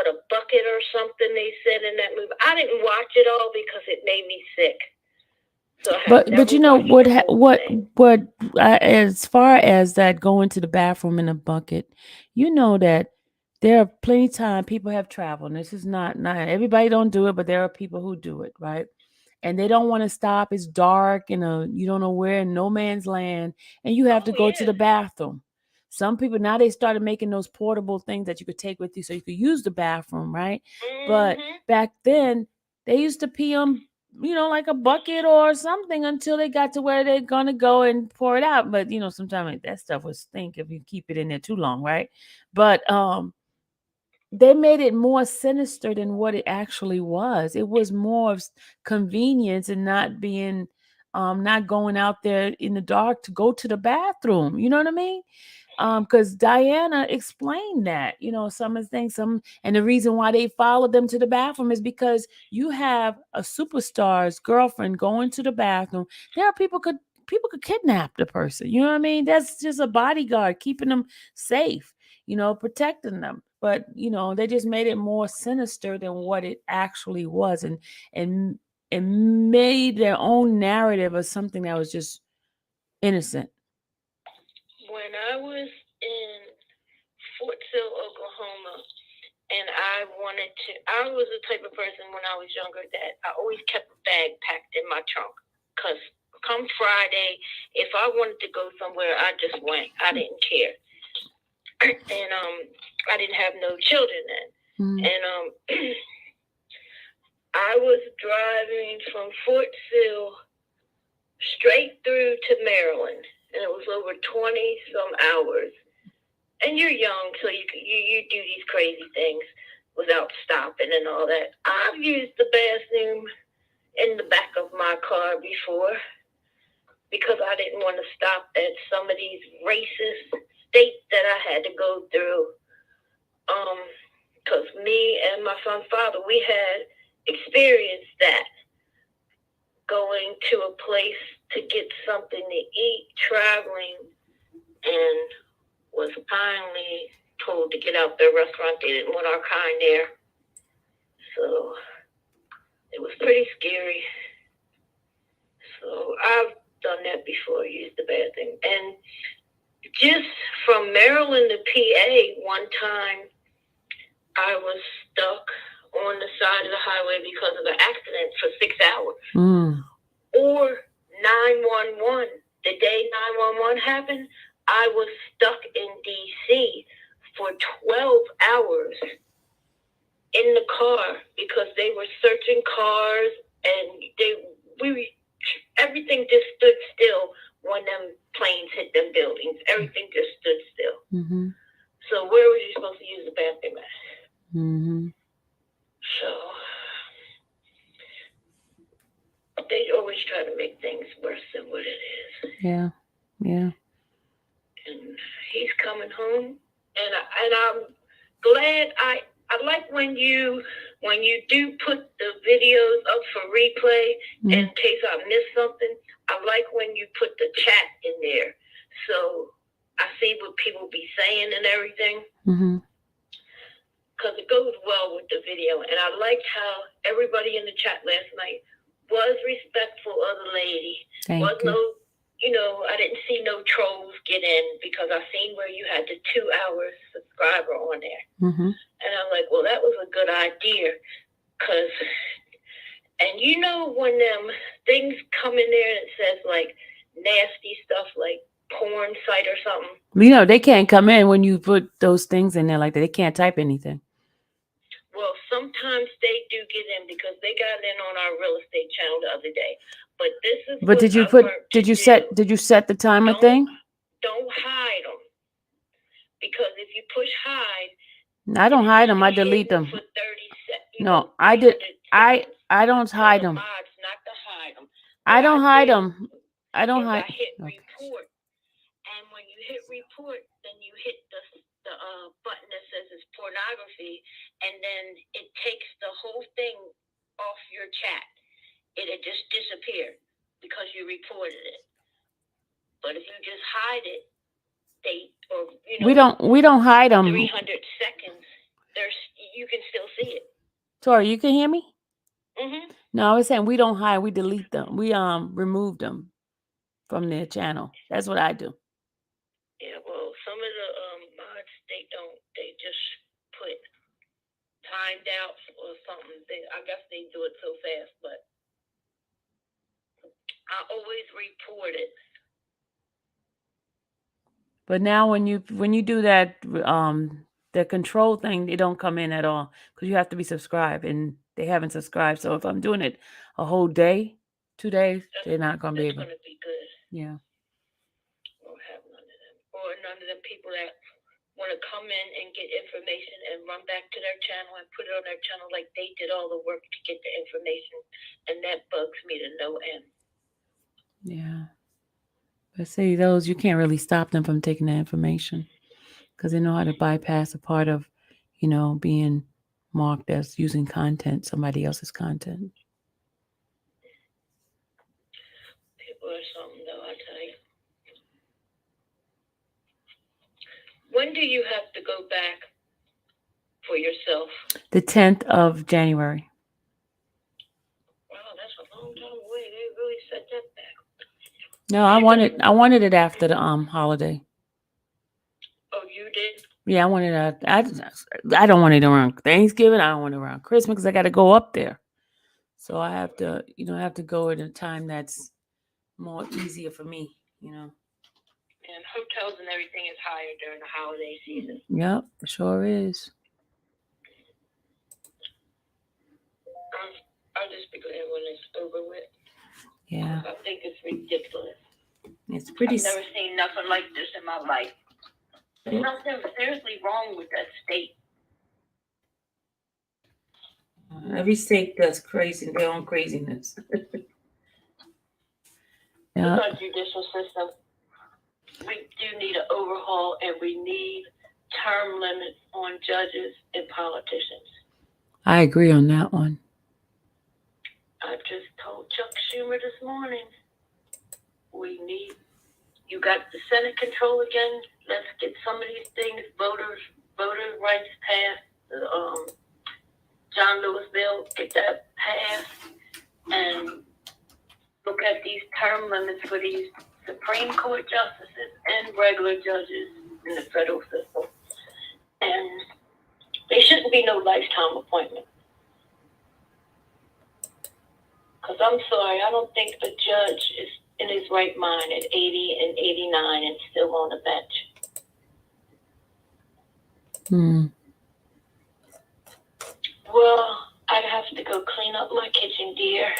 a bucket or something they said in that movie. I didn't watch it all because it made me sick. So what as far as that going to the bathroom in a bucket, that there are plenty of time people have traveled. And this is not everybody don't do it, but there are people who do it, right? And they don't want to stop. It's dark, you don't know where, in no man's land, and you have to go to the bathroom. Some people now, they started making those portable things that you could take with you so you could use the bathroom, right? But back then they used to pee on, like a bucket or something until they got to where they're gonna go and pour it out. But sometimes that stuff would stink if you keep it in there too long, right? But they made it more sinister than what it actually was. It was more of convenience and not being, not going out there in the dark to go to the bathroom. You know what I mean? Because Diana explained that, some of the things, and the reason why they followed them to the bathroom is because you have a superstar's girlfriend going to the bathroom. There are people could kidnap the person. You know what I mean? That's just a bodyguard keeping them safe, protecting them. But they just made it more sinister than what it actually was, and made their own narrative of something that was just innocent. When I was in Fort Sill, Oklahoma, and I was the type of person when I was younger that I always kept a bag packed in my trunk. Because come Friday, if I wanted to go somewhere, I just went. I didn't care. And I didn't have no children then. Mm-hmm. And I was driving from Fort Sill straight through to Maryland, and it was over 20-some hours. And you're young, so you do these crazy things without stopping and all that. I've used the bathroom in the back of my car before because I didn't want to stop at some of these racist states that I had to go through. Because me and my son's father, we had experienced that. Going to a place to get something to eat, traveling, and was finally told to get out the restaurant. They didn't want our kind there. So it was pretty scary. So I've done that before, used the bathroom. And just from Maryland to PA, one time I was stuck on the side of the highway because of an accident for 6 hours. Mm. Or 911. The day 911 happened, I was stuck in D.C. for 12 hours in the car because they were searching cars and everything just stood still when them planes hit them buildings. Everything just stood still. Mm-hmm. So where was you supposed to use the bathroom at? Mm-hmm. So they always try to make things worse than what it is. Yeah. Yeah. And he's coming home, and I'm glad. I like when you do put the videos up for replay, Mm-hmm. in case I miss something. I like when you put the chat in there, so I see what people be saying and everything. Mm-hmm. Because it goes well with the video, and I liked how everybody in the chat last night was respectful of the lady. Thank you. I didn't see no trolls get in because I seen where you had the 2 hours subscriber on there. Mm-hmm. And I'm like, well, that was a good idea. And when them things come in there and it says like nasty stuff like porn site or something. They can't come in when you put those things in there like that. They can't type anything. Well, sometimes they do get in because they got in on our real estate channel the other day. But this is But did you set the timer thing? Don't hide them. Because if you push hide, I don't hide them. I delete them. For 30 seconds. No, I did. I don't hide them. Mods not to hide them. I don't hide them. I don't hide. I hit report, and when you hit report, then you hit the button that says it's pornography, and then it takes the whole thing off your chat. It just disappeared because you reported it. But if you just hide it, we don't hide them. 300 seconds. You can still see it. Tori, you can hear me? Mm-hmm. No, I was saying we don't hide. We delete them. We remove them from their channel. That's what I do. Yeah, well, some of the mods they just put timed out or something. I guess they do it so fast, but I always report it. But now when you do that, the control thing, they don't come in at all because you have to be subscribed, and they haven't subscribed. So if I'm doing it a whole day, 2 days, they're not going to be able. That's going to be good. Yeah. Won't have none of them, or none of them people that want to come in and get information and run back to their channel and put it on their channel like they did all the work to get the information, and that bugs me to no end. Yeah. But see, those, you can't really stop them from taking that information because they know how to bypass a part of, being marked as using somebody else's content. People are something, though, I tell you. When do you have to go back for yourself? The 10th of January. Wow, that's a long time away. They really set that back. No, I wanted it after the holiday. Oh, you did? Yeah, I wanted it. I don't want it around Thanksgiving. I don't want it around Christmas because I got to go up there. So I have to, I have to go at a time that's more easier for me. And hotels and everything is higher during the holiday season. Yep, sure is. I'll just be glad when it's over with. Yeah, I think it's ridiculous. it's pretty. I've never seen nothing like this in my life. There's something seriously wrong with that state. Every state does crazy their own craziness. Yeah. With our judicial system, we do need an overhaul, and we need term limits on judges and politicians. I agree on that one. I just told Chuck Schumer this morning, you got the Senate control again. Let's get some of these things, voter rights passed. John Lewis bill, get that passed, and look at these term limits for these Supreme Court justices and regular judges in the federal system. And they shouldn't be no lifetime appointment. Because I'm sorry, I don't think a judge is in his right mind at 80 and 89 and still on the bench. Well, I have to go clean up my kitchen, dear.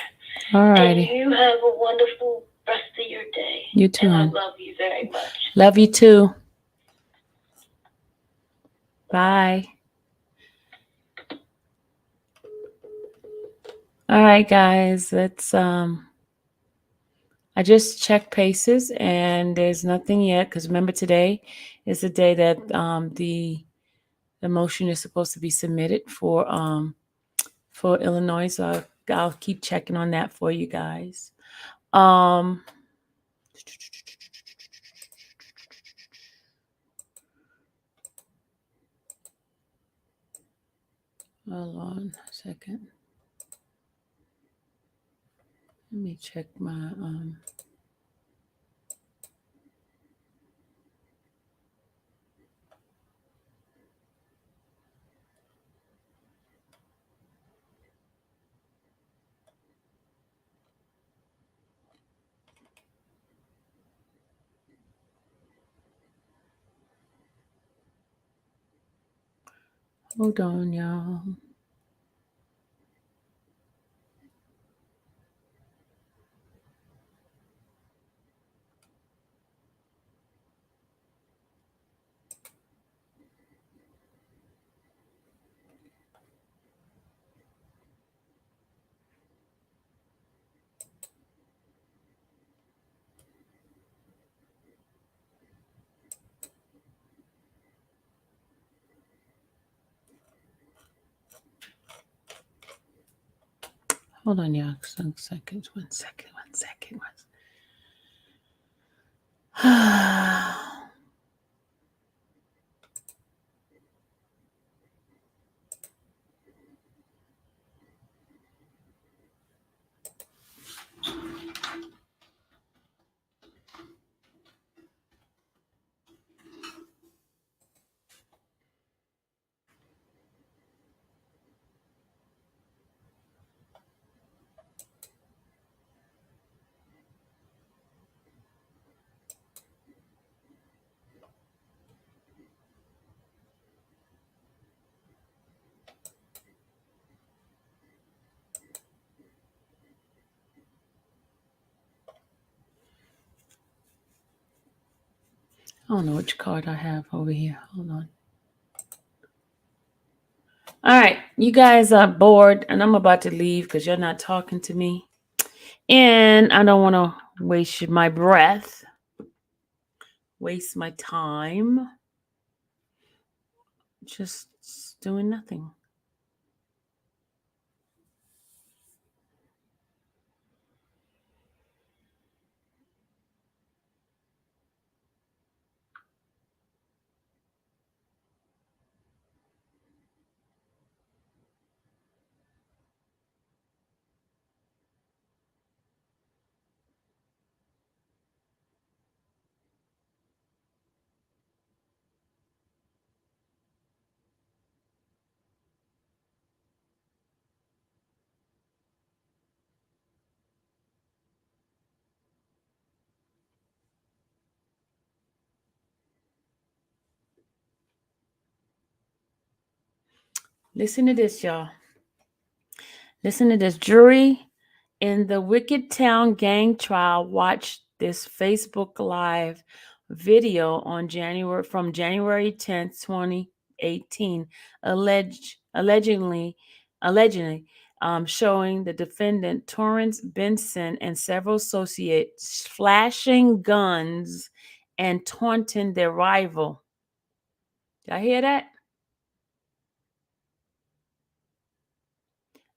All righty. And you have a wonderful rest of your day. You too. And I love you very much. Love you too. Bye. All right, guys. Let's I just checked Paces and there's nothing yet because remember today is the day that the motion is supposed to be submitted for Illinois. So I'll keep checking on that for you guys. Hold on a second. Let me check my hold on, y'all. Hold on, y'all. One second. I don't know which card I have over here. Hold on. All right, you guys are bored, and I'm about to leave because you're not talking to me. And I don't want to waste my breath, waste my time, just doing nothing. Listen to this, y'all. Listen to this. Jury in the Wicked Town gang trial watched this Facebook Live video on January 10th, 2018, allegedly showing the defendant Torrance Benson and several associates flashing guns and taunting their rival. Did I hear that?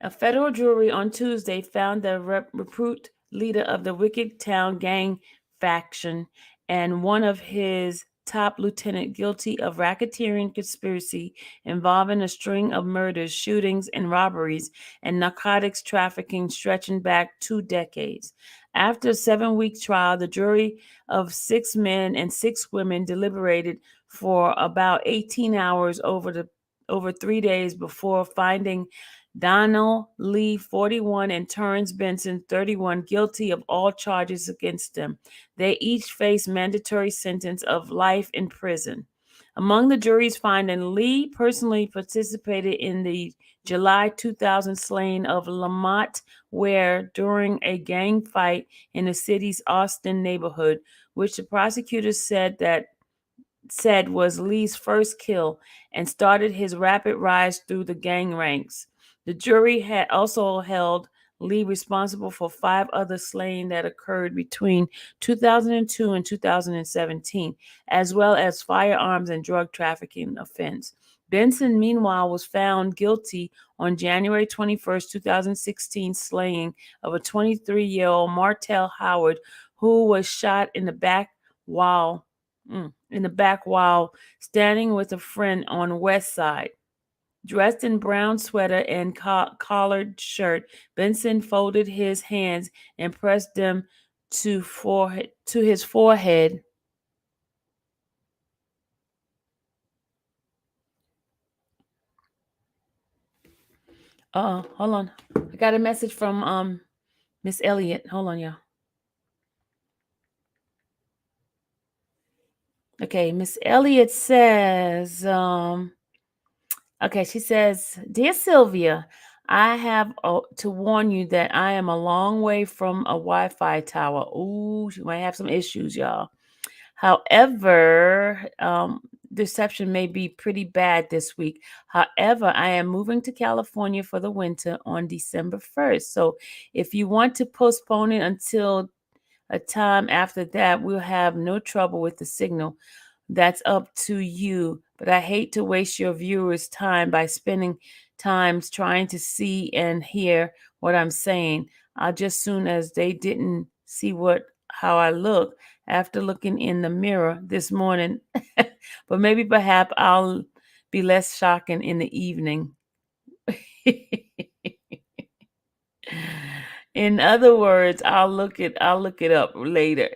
A federal jury on Tuesday found the recruit leader of the Wicked Town gang faction and one of his top lieutenant guilty of racketeering conspiracy involving a string of murders, shootings, and robberies, and narcotics trafficking stretching back 2 decades. After a 7-week trial, the jury of 6 men and 6 women deliberated for about 18 hours over 3 days before finding Donald Lee, 41, and Terrence Benson, 31, guilty of all charges against them. They each face mandatory sentence of life in prison. Among the jury's findings, Lee personally participated in the July 2000 slaying of Lamont Ware during a gang fight in the city's Austin neighborhood, which the prosecutors said was Lee's first kill and started his rapid rise through the gang ranks. The jury had also held Lee responsible for 5 other slayings that occurred between 2002 and 2017, as well as firearms and drug trafficking offense. Benson, meanwhile, was found guilty on January 21st, 2016, slaying of a 23-year-old Martell Howard, who was shot in the back while standing with a friend on West Side. Dressed in brown sweater and collared shirt, Benson folded his hands and pressed them to his forehead. Hold on. I got a message from Miss Elliott. Hold on, y'all. Okay, Miss Elliott says, okay, she says, Dear Sylvia, I have to warn you that I am a long way from a Wi-Fi tower. Ooh, she might have some issues, y'all. However, reception may be pretty bad this week. However, I am moving to California for the winter on December 1st. So if you want to postpone it until a time after that, we'll have no trouble with the signal. That's up to you. But I hate to waste your viewers' time by spending times trying to see and hear what I'm saying. I just soon as they didn't see how I look after looking in the mirror this morning. But maybe perhaps I'll be less shocking in the evening. In other words, I'll look it up later.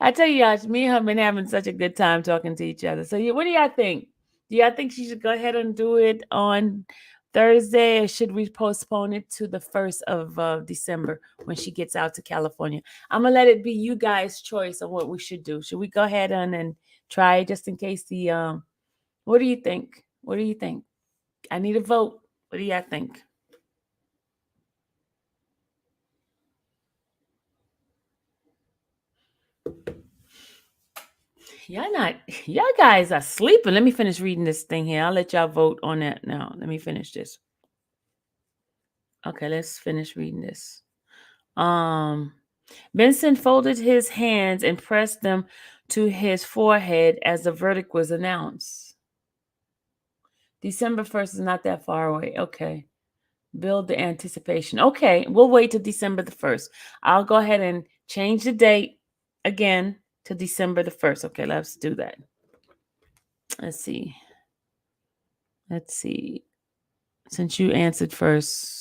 I tell you, guys, me and her have been having such a good time talking to each other. So, what do y'all think? Do y'all think she should go ahead and do it on Thursday, or should we postpone it to the 1st of December when she gets out to California? I'm gonna let it be you guys' choice on what we should do. Should we go ahead and try it just in case the what do you think? What do you think? I need a vote. What do y'all think? Y'all guys are sleeping. Let me finish reading this thing here. I'll let y'all vote on that now. Let me finish this. Okay, let's finish reading this. Benson folded his hands and pressed them to his forehead as the verdict was announced. December 1st is not that far away. Okay. Build the anticipation. Okay, we'll wait till December the 1st. I'll go ahead and change the date again to December the 1st. Okay, let's do that. Let's see. Since you answered first.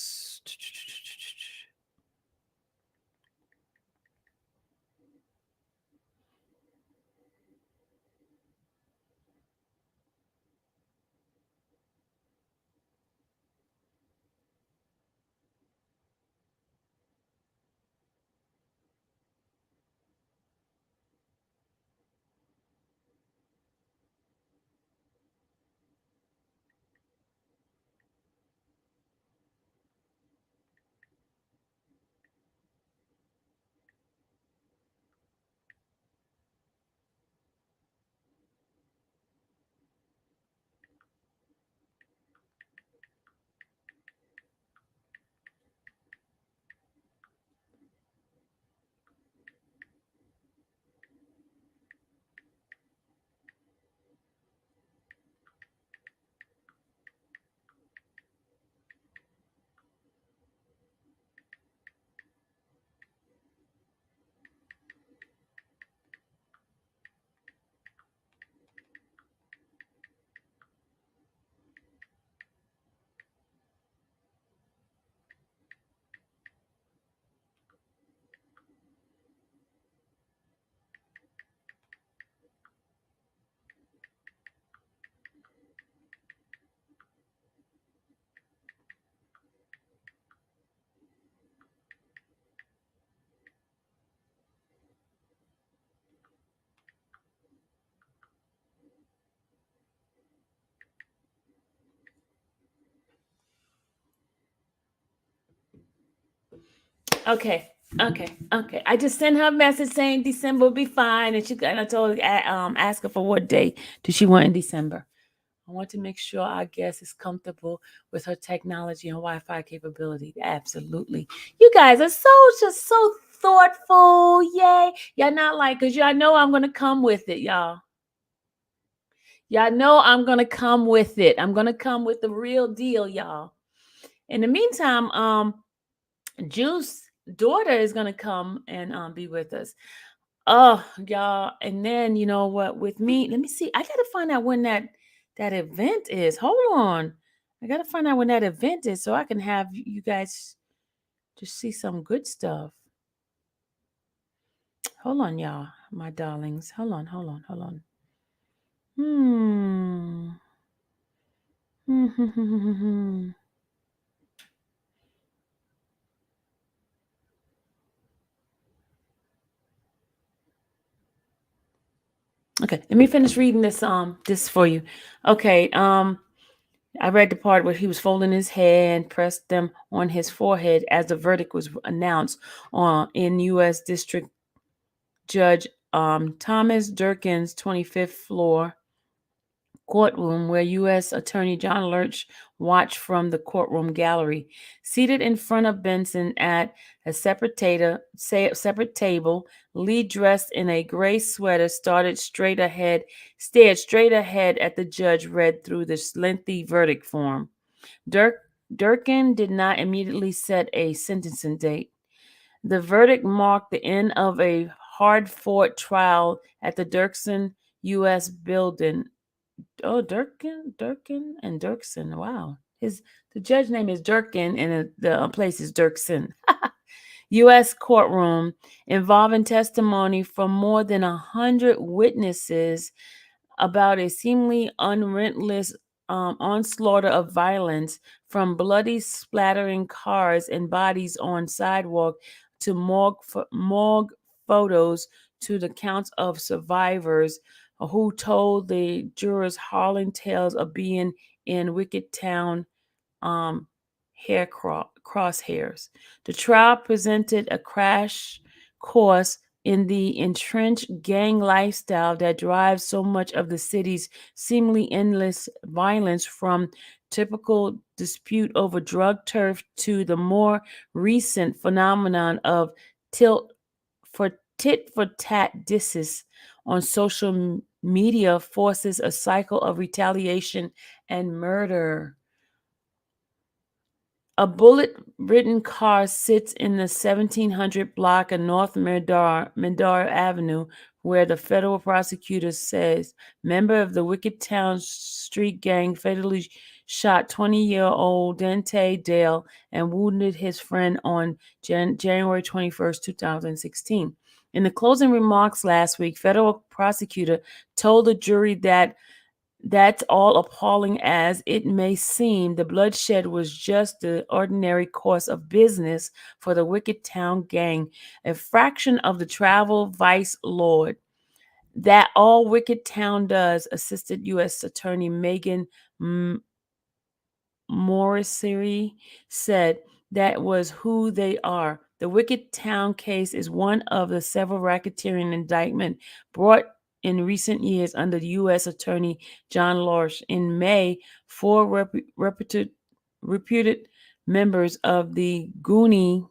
Okay. Okay. I just sent her a message saying December will be fine, and I told her ask her for what day does she want in December. I want to make sure our guest is comfortable with her technology and Wi-Fi capability. Absolutely. You guys are so thoughtful. Yay. Y'all not like, because y'all know I'm gonna come with it, y'all. Y'all know I'm gonna come with it. I'm gonna come with the real deal, y'all. In the meantime, Juice daughter is gonna come and be with us. Oh, y'all, and then you know what? With me, let me see. I gotta find out when that event is. Hold on, I gotta find out when that event is so I can have you guys just see some good stuff. Hold on, y'all, my darlings. Hold on. Hmm. Okay, let me finish reading this for you. Okay, I read the part where he was folding his hair and pressed them on his forehead as the verdict was announced on in U.S. District Judge Thomas Durkin's 25th floor courtroom, where U.S. Attorney John Lurch watched from the courtroom gallery. Seated in front of Benson at a separate table, Lee, dressed in a gray sweater, stared straight ahead at the judge, read through this lengthy verdict form. Durkin did not immediately set a sentencing date. The verdict marked the end of a hard-fought trial at the Dirksen U.S. building. Oh, Durkin, and Dirksen. Wow, the judge name is Durkin, and the place is Dirksen. U.S. courtroom involving testimony from more than 100 witnesses about a seemingly unrelentless onslaught of violence, from bloody splattering cars and bodies on sidewalk to morgue photos to the counts of survivors who told the jurors harrowing tales of being in Wicked Town um, crosshairs. The trial presented a crash course in the entrenched gang lifestyle that drives so much of the city's seemingly endless violence, from typical dispute over drug turf to the more recent phenomenon of tilt for tit for tat disses on social media forces a cycle of retaliation and murder. A bullet-ridden car sits in the 1700 block of North Medar Avenue, where the federal prosecutor says member of the Wicked Town street gang fatally shot 20-year-old Dante Dale and wounded his friend on January 21st, 2016. In the closing remarks last week, federal prosecutor told the jury that that's all appalling as it may seem. The bloodshed was just the ordinary course of business for the Wicked Town gang, a fraction of the travel vice lord. That all Wicked Town does, Assistant U.S. Attorney Megan Morrissery said. That was who they are. The Wicked Town case is one of the several racketeering indictments brought in recent years under the U.S. Attorney John Lorsch. In May, four reputed members of the Goonies,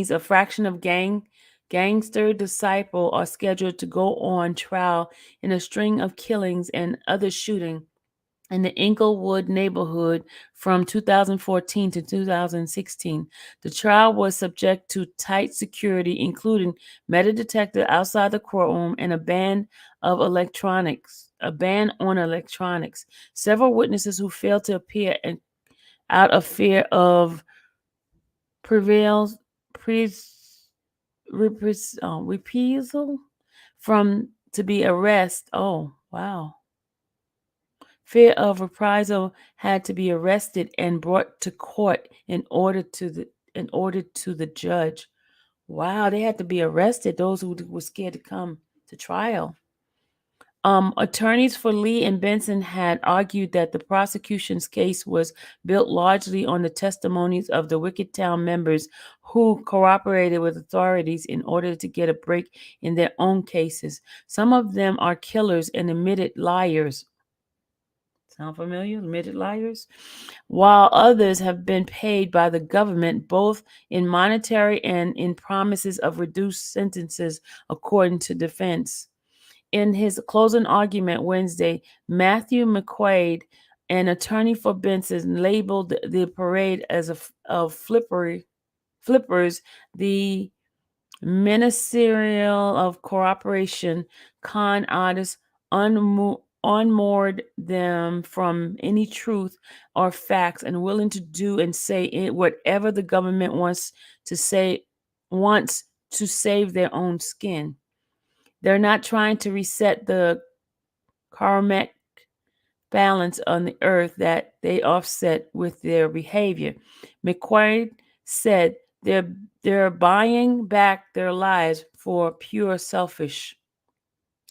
a fraction of gangster disciple, are scheduled to go on trial in a string of killings and other shooting in the Inglewood neighborhood from 2014 to 2016. The trial was subject to tight security, including metal detector outside the courtroom and a ban on electronics. Several witnesses who failed to appear out of fear of prevails reprisal from to be arrested. Oh, wow. Fear of reprisal had to be arrested and brought to court in order to the judge. Wow, they had to be arrested, those who were scared to come to trial. Attorneys for Lee and Benson had argued that the prosecution's case was built largely on the testimonies of the Wicked members who cooperated with authorities in order to get a break in their own cases. Some of them are killers and admitted liars. Sound familiar? Admitted liars? While others have been paid by the government, both in monetary and in promises of reduced sentences, according to defense. In his closing argument Wednesday, Matthew McQuaid, an attorney for Benson, labeled the parade as of flippers, the ministerial of cooperation, con artists, unmoored them from any truth or facts, and willing to do and say whatever the government wants to save their own skin. They're not trying to reset the karmic balance on the earth that they offset with their behavior. McQuaid said they're buying back their lives for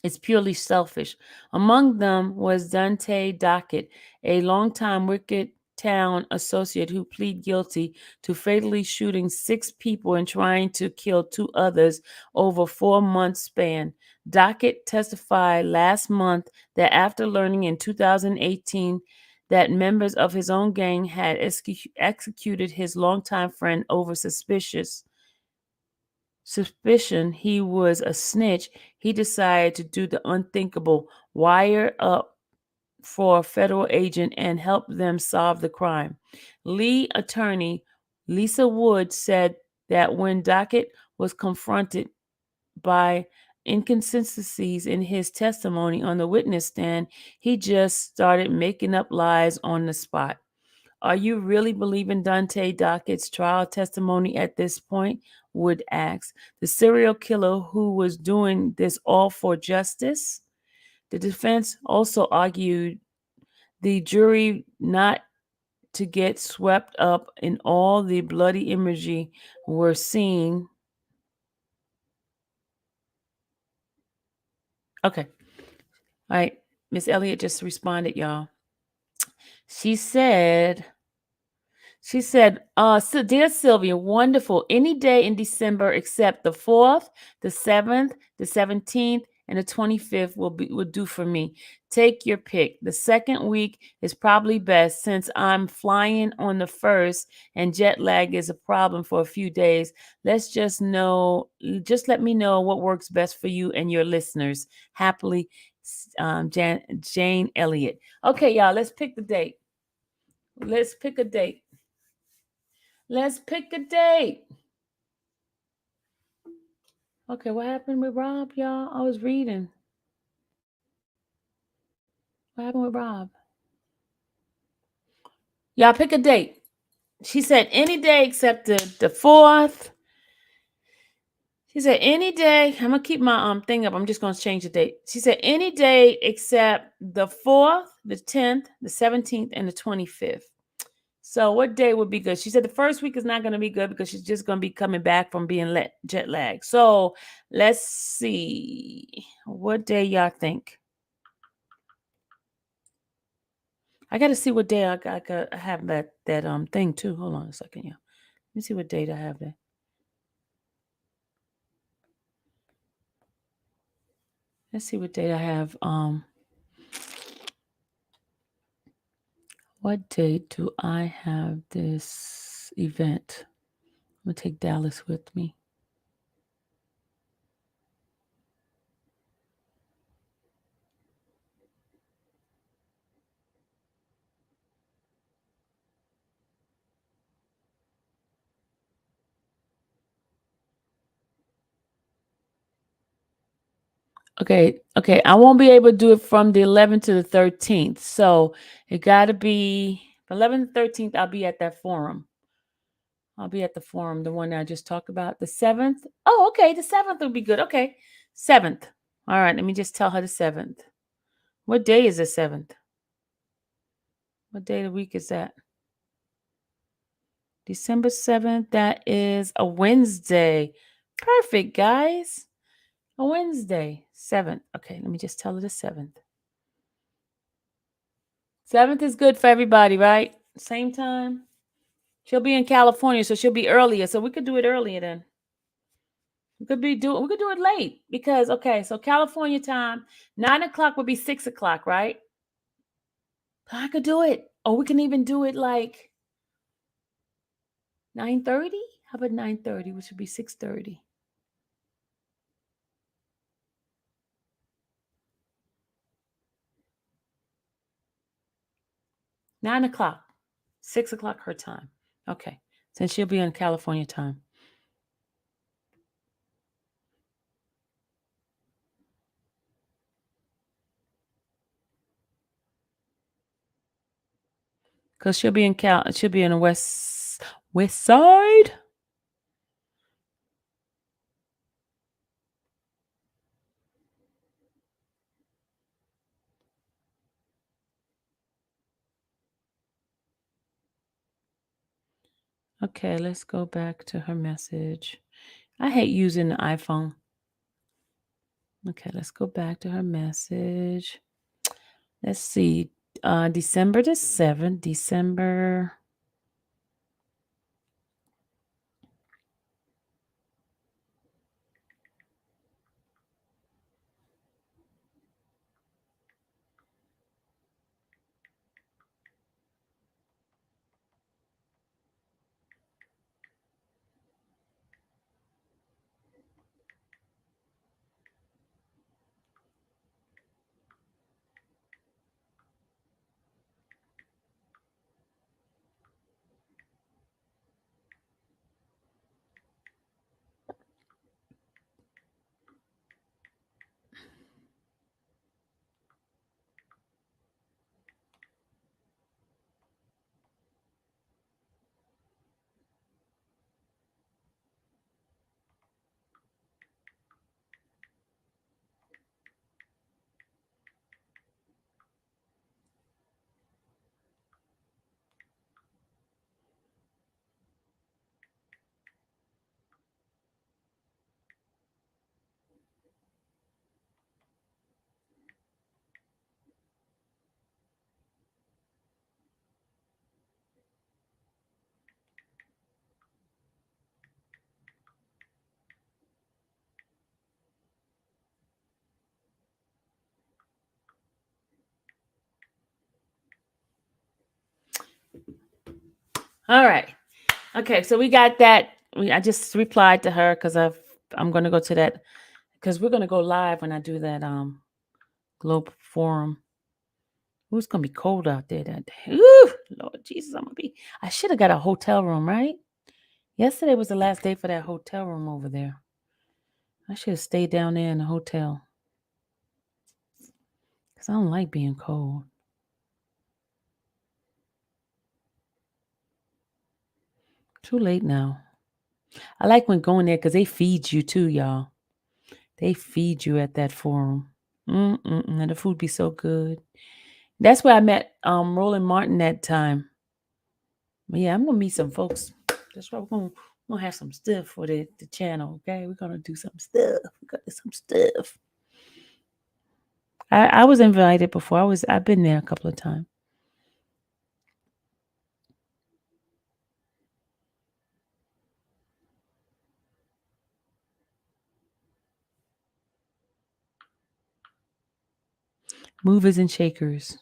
It's purely selfish. Among them was Dante Dockett, a longtime Wicked Town associate who pleaded guilty to fatally shooting 6 people and trying to kill 2 others over a 4-month span. Dockett testified last month that after learning in 2018 that members of his own gang had executed his longtime friend over suspicion he was a snitch, he decided to do the unthinkable, wire up for a federal agent and help them solve the crime. Lee attorney Lisa Wood said that when Dockett was confronted by inconsistencies in his testimony on the witness stand, he just started making up lies on the spot. Are you really believing Dante Dockett's trial testimony at this point? Wood asked. The serial killer who was doing this all for justice? The defense also argued the jury not to get swept up in all the bloody imagery we're seeing. Okay. All right. Miss Elliott just responded, y'all. She said, so dear Sylvia, wonderful. Any day in December except the 4th, the 7th, the 17th, and the 25th will do for me. Take your pick. The second week is probably best since I'm flying on the 1st and jet lag is a problem for a few days. Just let me know what works best for you and your listeners. Happily, Jane Elliott. Okay, y'all, let's pick the date. Let's pick a date. Okay, what happened with Rob, y'all? I was reading. What happened with Rob? Y'all pick a date. She said any day except the 4th. She said any day. I'm going to keep my thing up. I'm just going to change the date. She said any day except the 4th, the 10th, the 17th, and the 25th. So what day would be good? She said the first week is not going to be good because she's just going to be coming back from being jet lagged. So let's see. What day y'all think? I got to see what day I have that thing too. Hold on a second, y'all. Let me see what date I have there. Let's see what date I have. What date do I have this event? I'm going to take Dallas with me. Okay. I won't be able to do it from the 11th to the 13th. So it got to be 11th to 13th. I'll be at that forum. I'll be at the forum, the one that I just talked about. The 7th. Oh, okay. The 7th will be good. Okay. 7th. All right. Let me just tell her the 7th. What day is the 7th? What day of the week is that? December 7th. That is a Wednesday. Perfect, guys. A Wednesday, 7th. Okay, let me just tell her the 7th. 7th is good for everybody, right? Same time. She'll be in California, so she'll be earlier. So we could do it earlier then. We could do it late because so California time, 9 o'clock would be 6 o'clock, right? I could do it. Or we can even do it like 9:30. How about 9:30, which would be 6:30? 9 o'clock, 6 o'clock her time. Okay, since she'll be on California time. Cause she'll be in the west side. Okay, let's go back to her message. I hate using the iPhone. Okay, let's go back to her message. Let's see. December the 7th, December. All right. Okay, so we got that. I just replied to her because I'm gonna go to that because we're gonna go live when I do that Globe Forum. Ooh, it's gonna be cold out there that day. Ooh, Lord Jesus, I should have got a hotel room, right? Yesterday was the last day for that hotel room over there. I should have stayed down there in the hotel. Because I don't like being cold. Too late now. I like when going there because they feed you too, y'all. They feed you at that forum. And the food be so good. That's where I met Roland Martin that time. But yeah, I'm gonna meet some folks. That's right. We're gonna have some stuff for the channel. Okay, we're gonna do some stuff. We got some stuff. I was invited before. I've been there a couple of times. Movers and shakers.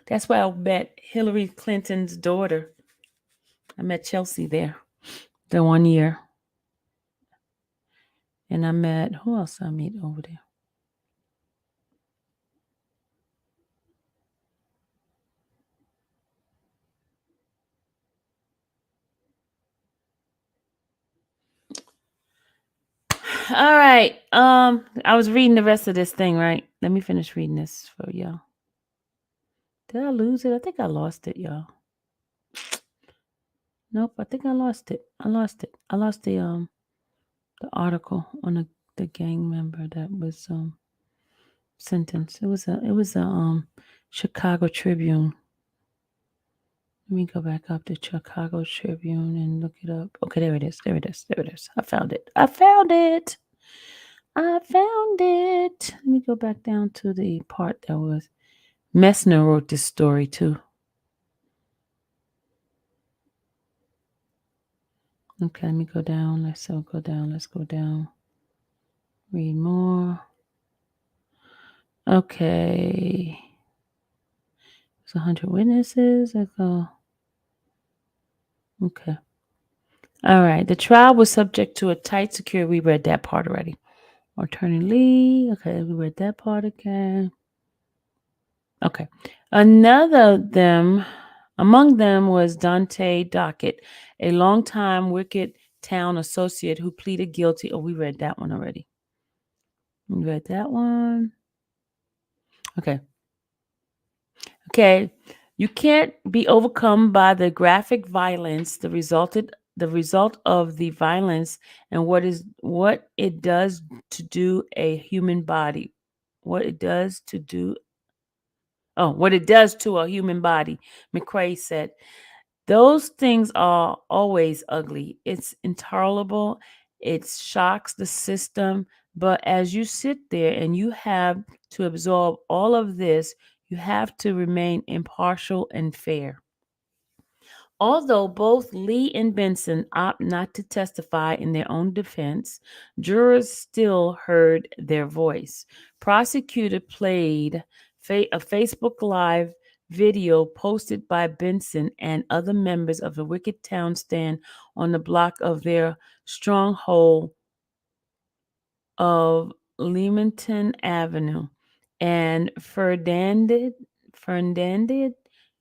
That's where I met Hillary Clinton's daughter. I met Chelsea there the one year. And I met, who else I meet over there? All right. I was reading the rest of this thing, right? Let me finish reading this for y'all. Did I lose it? I think I lost it, y'all. Nope, I think I lost it. I lost the article on the gang member that was sentenced. It was a Chicago Tribune. Let me go back up to Chicago Tribune and look it up. Okay, there it is. There it is. There it is. I found it. I found it. I found it. Let me go back down to the part that was Messner wrote this story too. Okay, let me go down. Let's go down. Let's go down. Read more. Okay. There's 100 witnesses. Let's go. Okay. All right. The trial was subject to a tight security. We read that part already. Attorney Lee. Okay, we read that part again. Okay. Among them was Dante Dockett, a longtime Wicked Town associate who pleaded guilty. Oh, we read that one already. We read that one. Okay. Okay. You can't be overcome by the graphic violence, the result of the violence and what it does to do a human body. What it does to a human body, McCrae said. Those things are always ugly. It's intolerable. It shocks the system. But as you sit there and you have to absorb all of this, you have to remain impartial and fair. Although both Lee and Benson opt not to testify in their own defense, jurors still heard their voice. Prosecutor played a Facebook Live video posted by Benson and other members of the Wicked Town stand on the block of their stronghold of Leamington Avenue and Ferdinand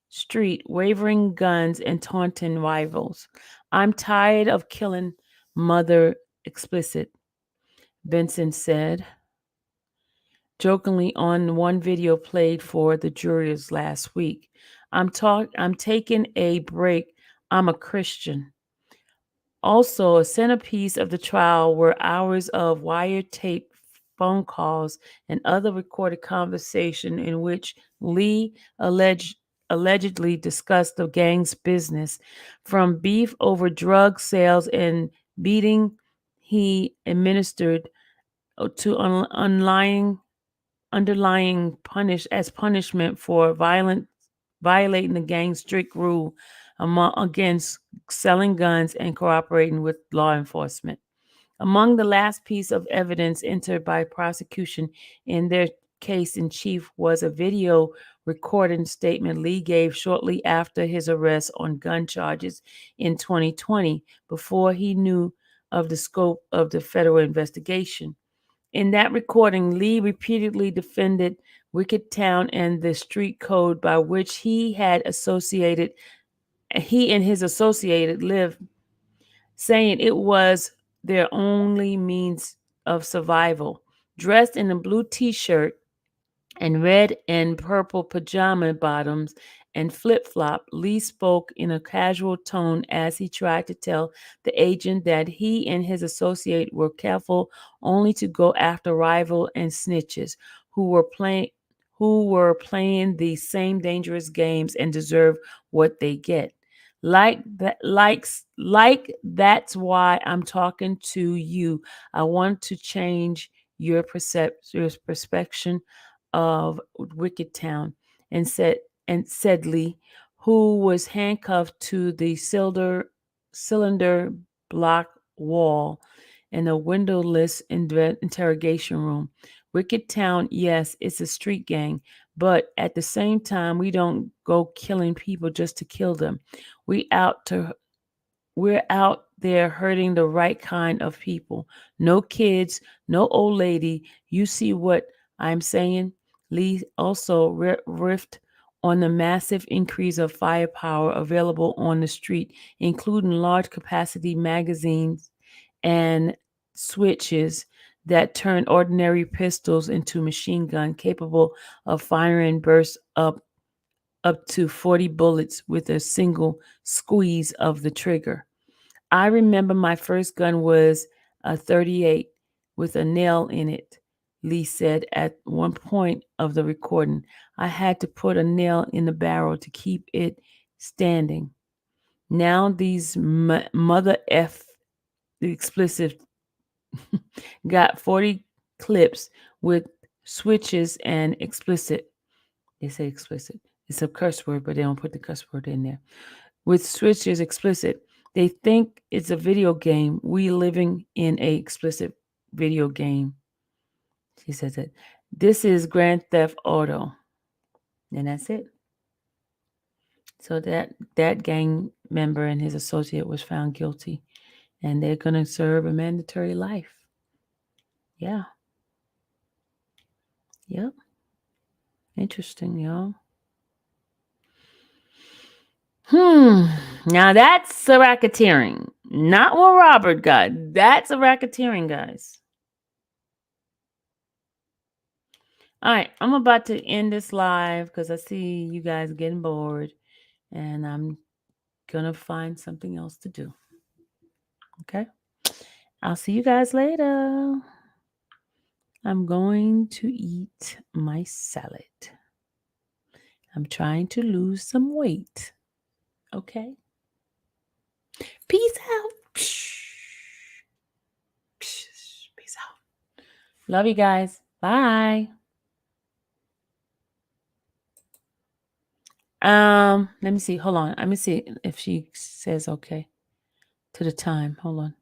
Street, waving guns and taunting rivals. I'm tired of killing mother explicit, Benson said jokingly on one video played for the jurors last week. I'm taking a break. I'm a Christian. Also, a centerpiece of the trial were hours of wiretaped phone calls and other recorded conversation in which Lee allegedly discussed the gang's business, from beef over drug sales and beating he administered to underlying punishment for violating the gang's strict rule against selling guns and cooperating with law enforcement. Among the last piece of evidence entered by prosecution in their case in chief was a video recording statement Lee gave shortly after his arrest on gun charges in 2020, before he knew of the scope of the federal investigation. In that recording, Lee repeatedly defended Wicked Town and the street code by which he and his associated lived, saying it was their only means of survival. Dressed in a blue t-shirt and red and purple pajama bottoms and flip-flop, Lee spoke in a casual tone as he tried to tell the agent that he and his associate were careful only to go after rival and snitches who were playing the same dangerous games and deserve what they get. Like that's why I'm talking to you. I want to change your perception of Wicked Town, and said Lee, who was handcuffed to the cylinder block wall in a windowless interrogation room. Wicked Town, yes, it's a street gang, but at the same time, we don't go killing people just to kill them. We're out there hurting the right kind of people. No kids, no old lady. You see what I'm saying? Lee also riffed on the massive increase of firepower available on the street, including large capacity magazines and switches that turn ordinary pistols into machine gun capable of firing bursts up to 40 bullets with a single squeeze of the trigger. I remember my first gun was a 38 with a nail in it, Lee said at one point of the recording. I had to put a nail in the barrel to keep it standing. Now these mother F, the explicit, got 40 clips with switches and explicit. They say explicit. It's a curse word, but they don't put the curse word in there. With switches explicit. They think it's a video game. We living in a explicit video game. She says it. This is Grand Theft Auto. And that's it. So that gang member and his associate was found guilty. And they're going to serve a mandatory life. Yeah. Yep. Interesting, y'all. Now that's a racketeering. Not what Robert got. That's a racketeering, guys. All right, I'm about to end this live because I see you guys getting bored, and I'm gonna find something else to do. Okay? I'll see you guys later. I'm going to eat my salad. I'm trying to lose some weight. Okay? Peace out. Peace out. Love you guys. Bye. Let me see. Hold on. Let me see if she says okay to the time. Hold on.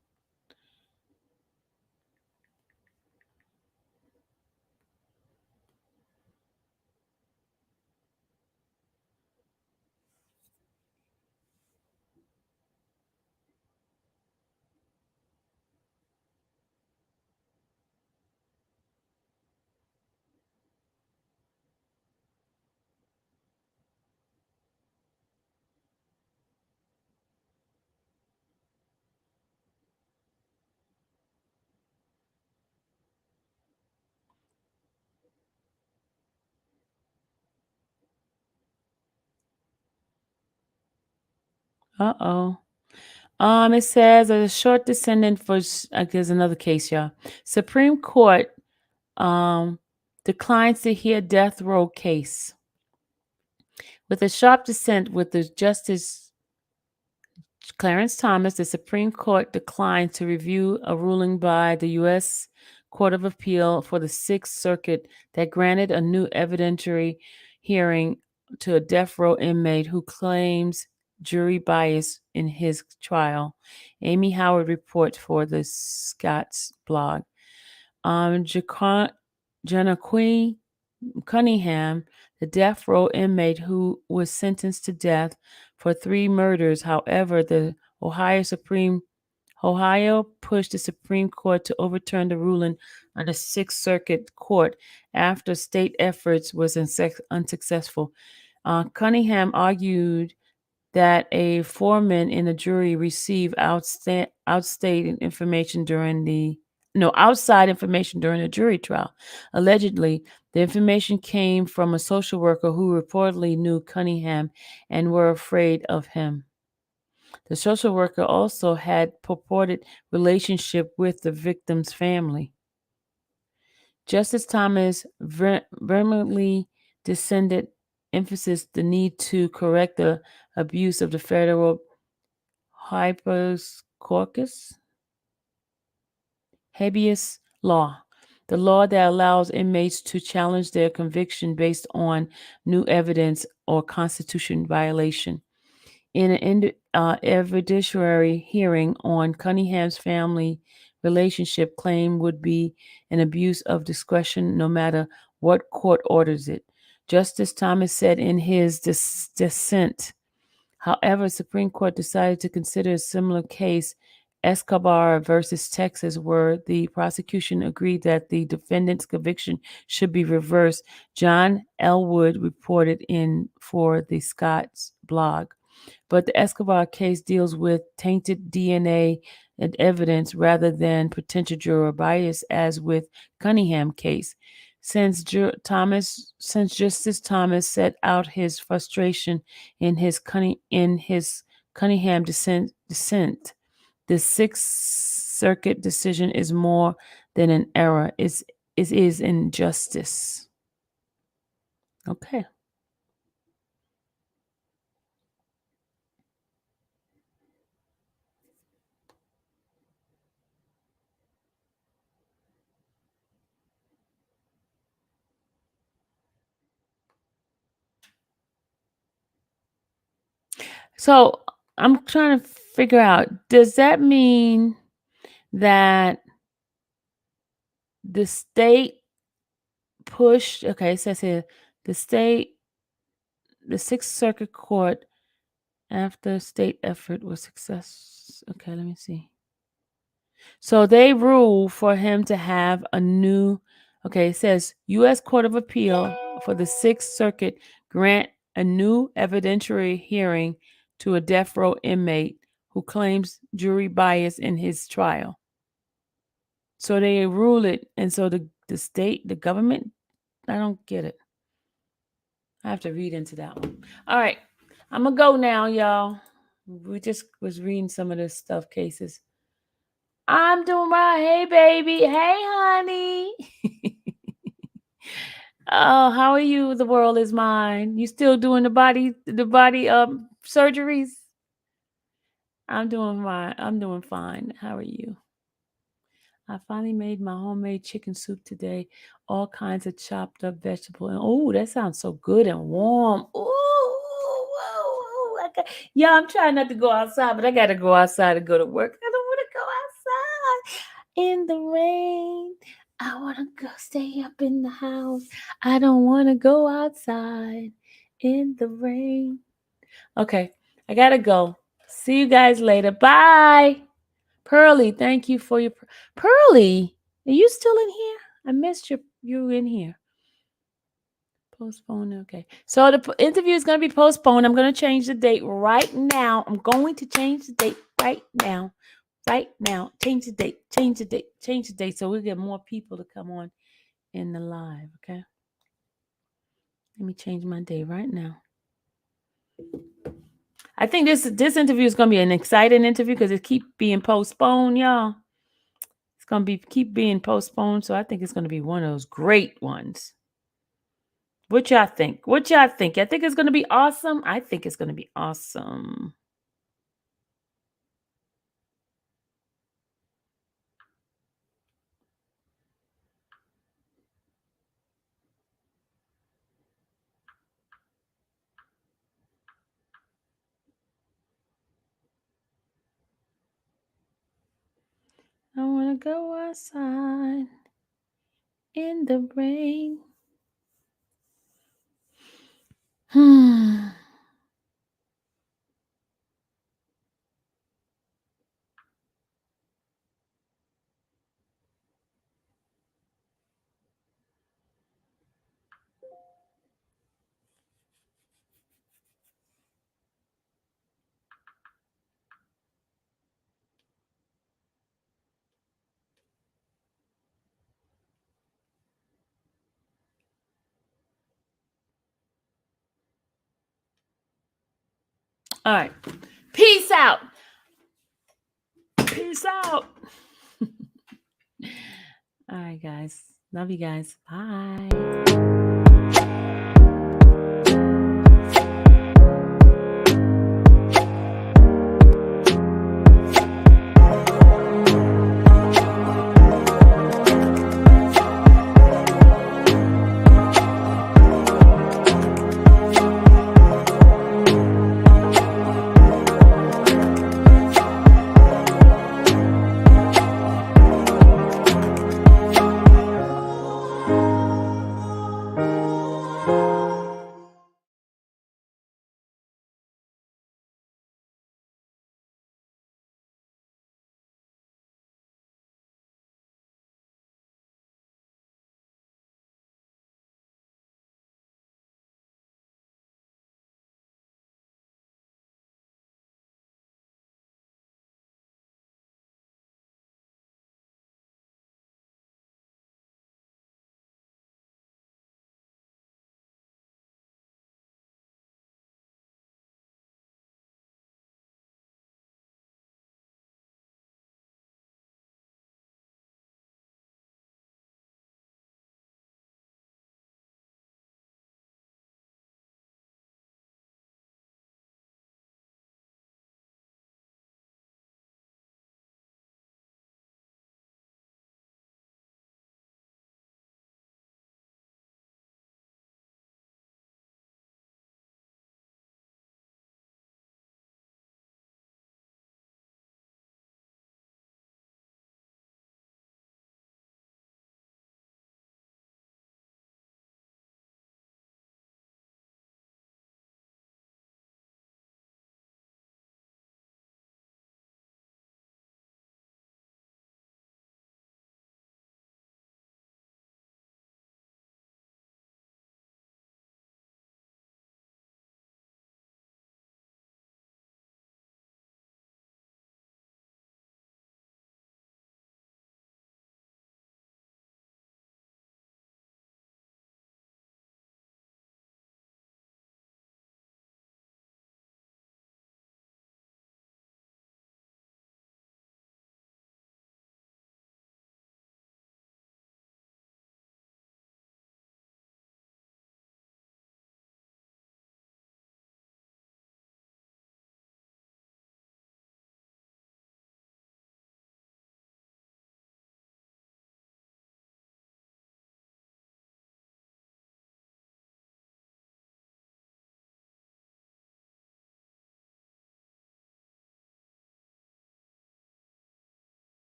Uh-oh. It says a short descendant for there's another case, y'all. Supreme Court declines to hear death row case. With a sharp dissent with the Justice Clarence Thomas, the Supreme Court declined to review a ruling by the U.S. Court of Appeal for the Sixth Circuit that granted a new evidentiary hearing to a death row inmate who claims jury bias in his trial. Amy Howard reports for the Scott's blog. Janaqui Cunningham, the death row inmate who was sentenced to death for 3 murders. However, the Ohio pushed the Supreme Court to overturn the ruling on the Sixth Circuit Court after state efforts was unsuccessful. Cunningham argued that a foreman in the jury received outside information during the jury trial. Allegedly, the information came from a social worker who reportedly knew Cunningham and were afraid of him. The social worker also had purported relationship with the victim's family. Justice Thomas vehemently dissented, emphasized the need to correct the abuse of the federal habeas law, the law that allows inmates to challenge their conviction based on new evidence or constitution violation. In an evidentiary hearing on Cunningham's family relationship, claim would be an abuse of discretion no matter what court orders it. Justice Thomas said in his dissent. However, Supreme Court decided to consider a similar case, Escobar versus Texas, where the prosecution agreed that the defendant's conviction should be reversed. John Elwood reported in for the Scott's blog. But the Escobar case deals with tainted DNA and evidence rather than potential juror bias, as with Cunningham case. Since Justice Thomas set out his frustration in his Cunningham dissent, the Sixth Circuit decision is more than an error; it is injustice. Okay. So I'm trying to figure out, does that mean that the state pushed, okay, it says here, the Sixth Circuit Court, after state effort was success. Okay, let me see. So they ruled for him to have a new, okay, it says U.S. Court of Appeal for the Sixth Circuit grant a new evidentiary hearing to a death row inmate who claims jury bias in his trial. So they rule it, and so the state, the government, I don't get it. I have to read into that one. All right, I'm gonna go now, y'all. We just was reading some of this stuff, cases. I'm doing right. Hey, baby. Hey, honey. Oh, how are you? The world is mine. You still doing the body surgeries? I'm doing fine. I'm doing fine. How are you? I finally made my homemade chicken soup today. All kinds of chopped up vegetable. And oh, that sounds so good and warm. Ooh, yeah, I'm trying not to go outside, but I gotta go outside and go to work. I don't want to go outside in the rain. I want to go stay up in the house. I don't want to go outside in the rain. Okay, I gotta go. See you guys later. Bye. Pearly, thank you for your Pearly. Are you still in here? I missed you in here. Postpone. Okay. So the interview is going to be postponed. I'm going to change the date right now. I'm going to change the date right now. Right now. Change the date. Change the date. Change the date so we get more people to come on in the live. Okay. Let me change my date right now. I think this interview is going to be an exciting interview because it keep being postponed, y'all. It's going to keep being postponed, so I think it's going to be one of those great ones. What y'all think? What y'all think? I think it's going to be awesome. I think it's going to be awesome. I want to go outside in the rain. All right. Peace out. Peace out. All right, guys. Love you guys. Bye.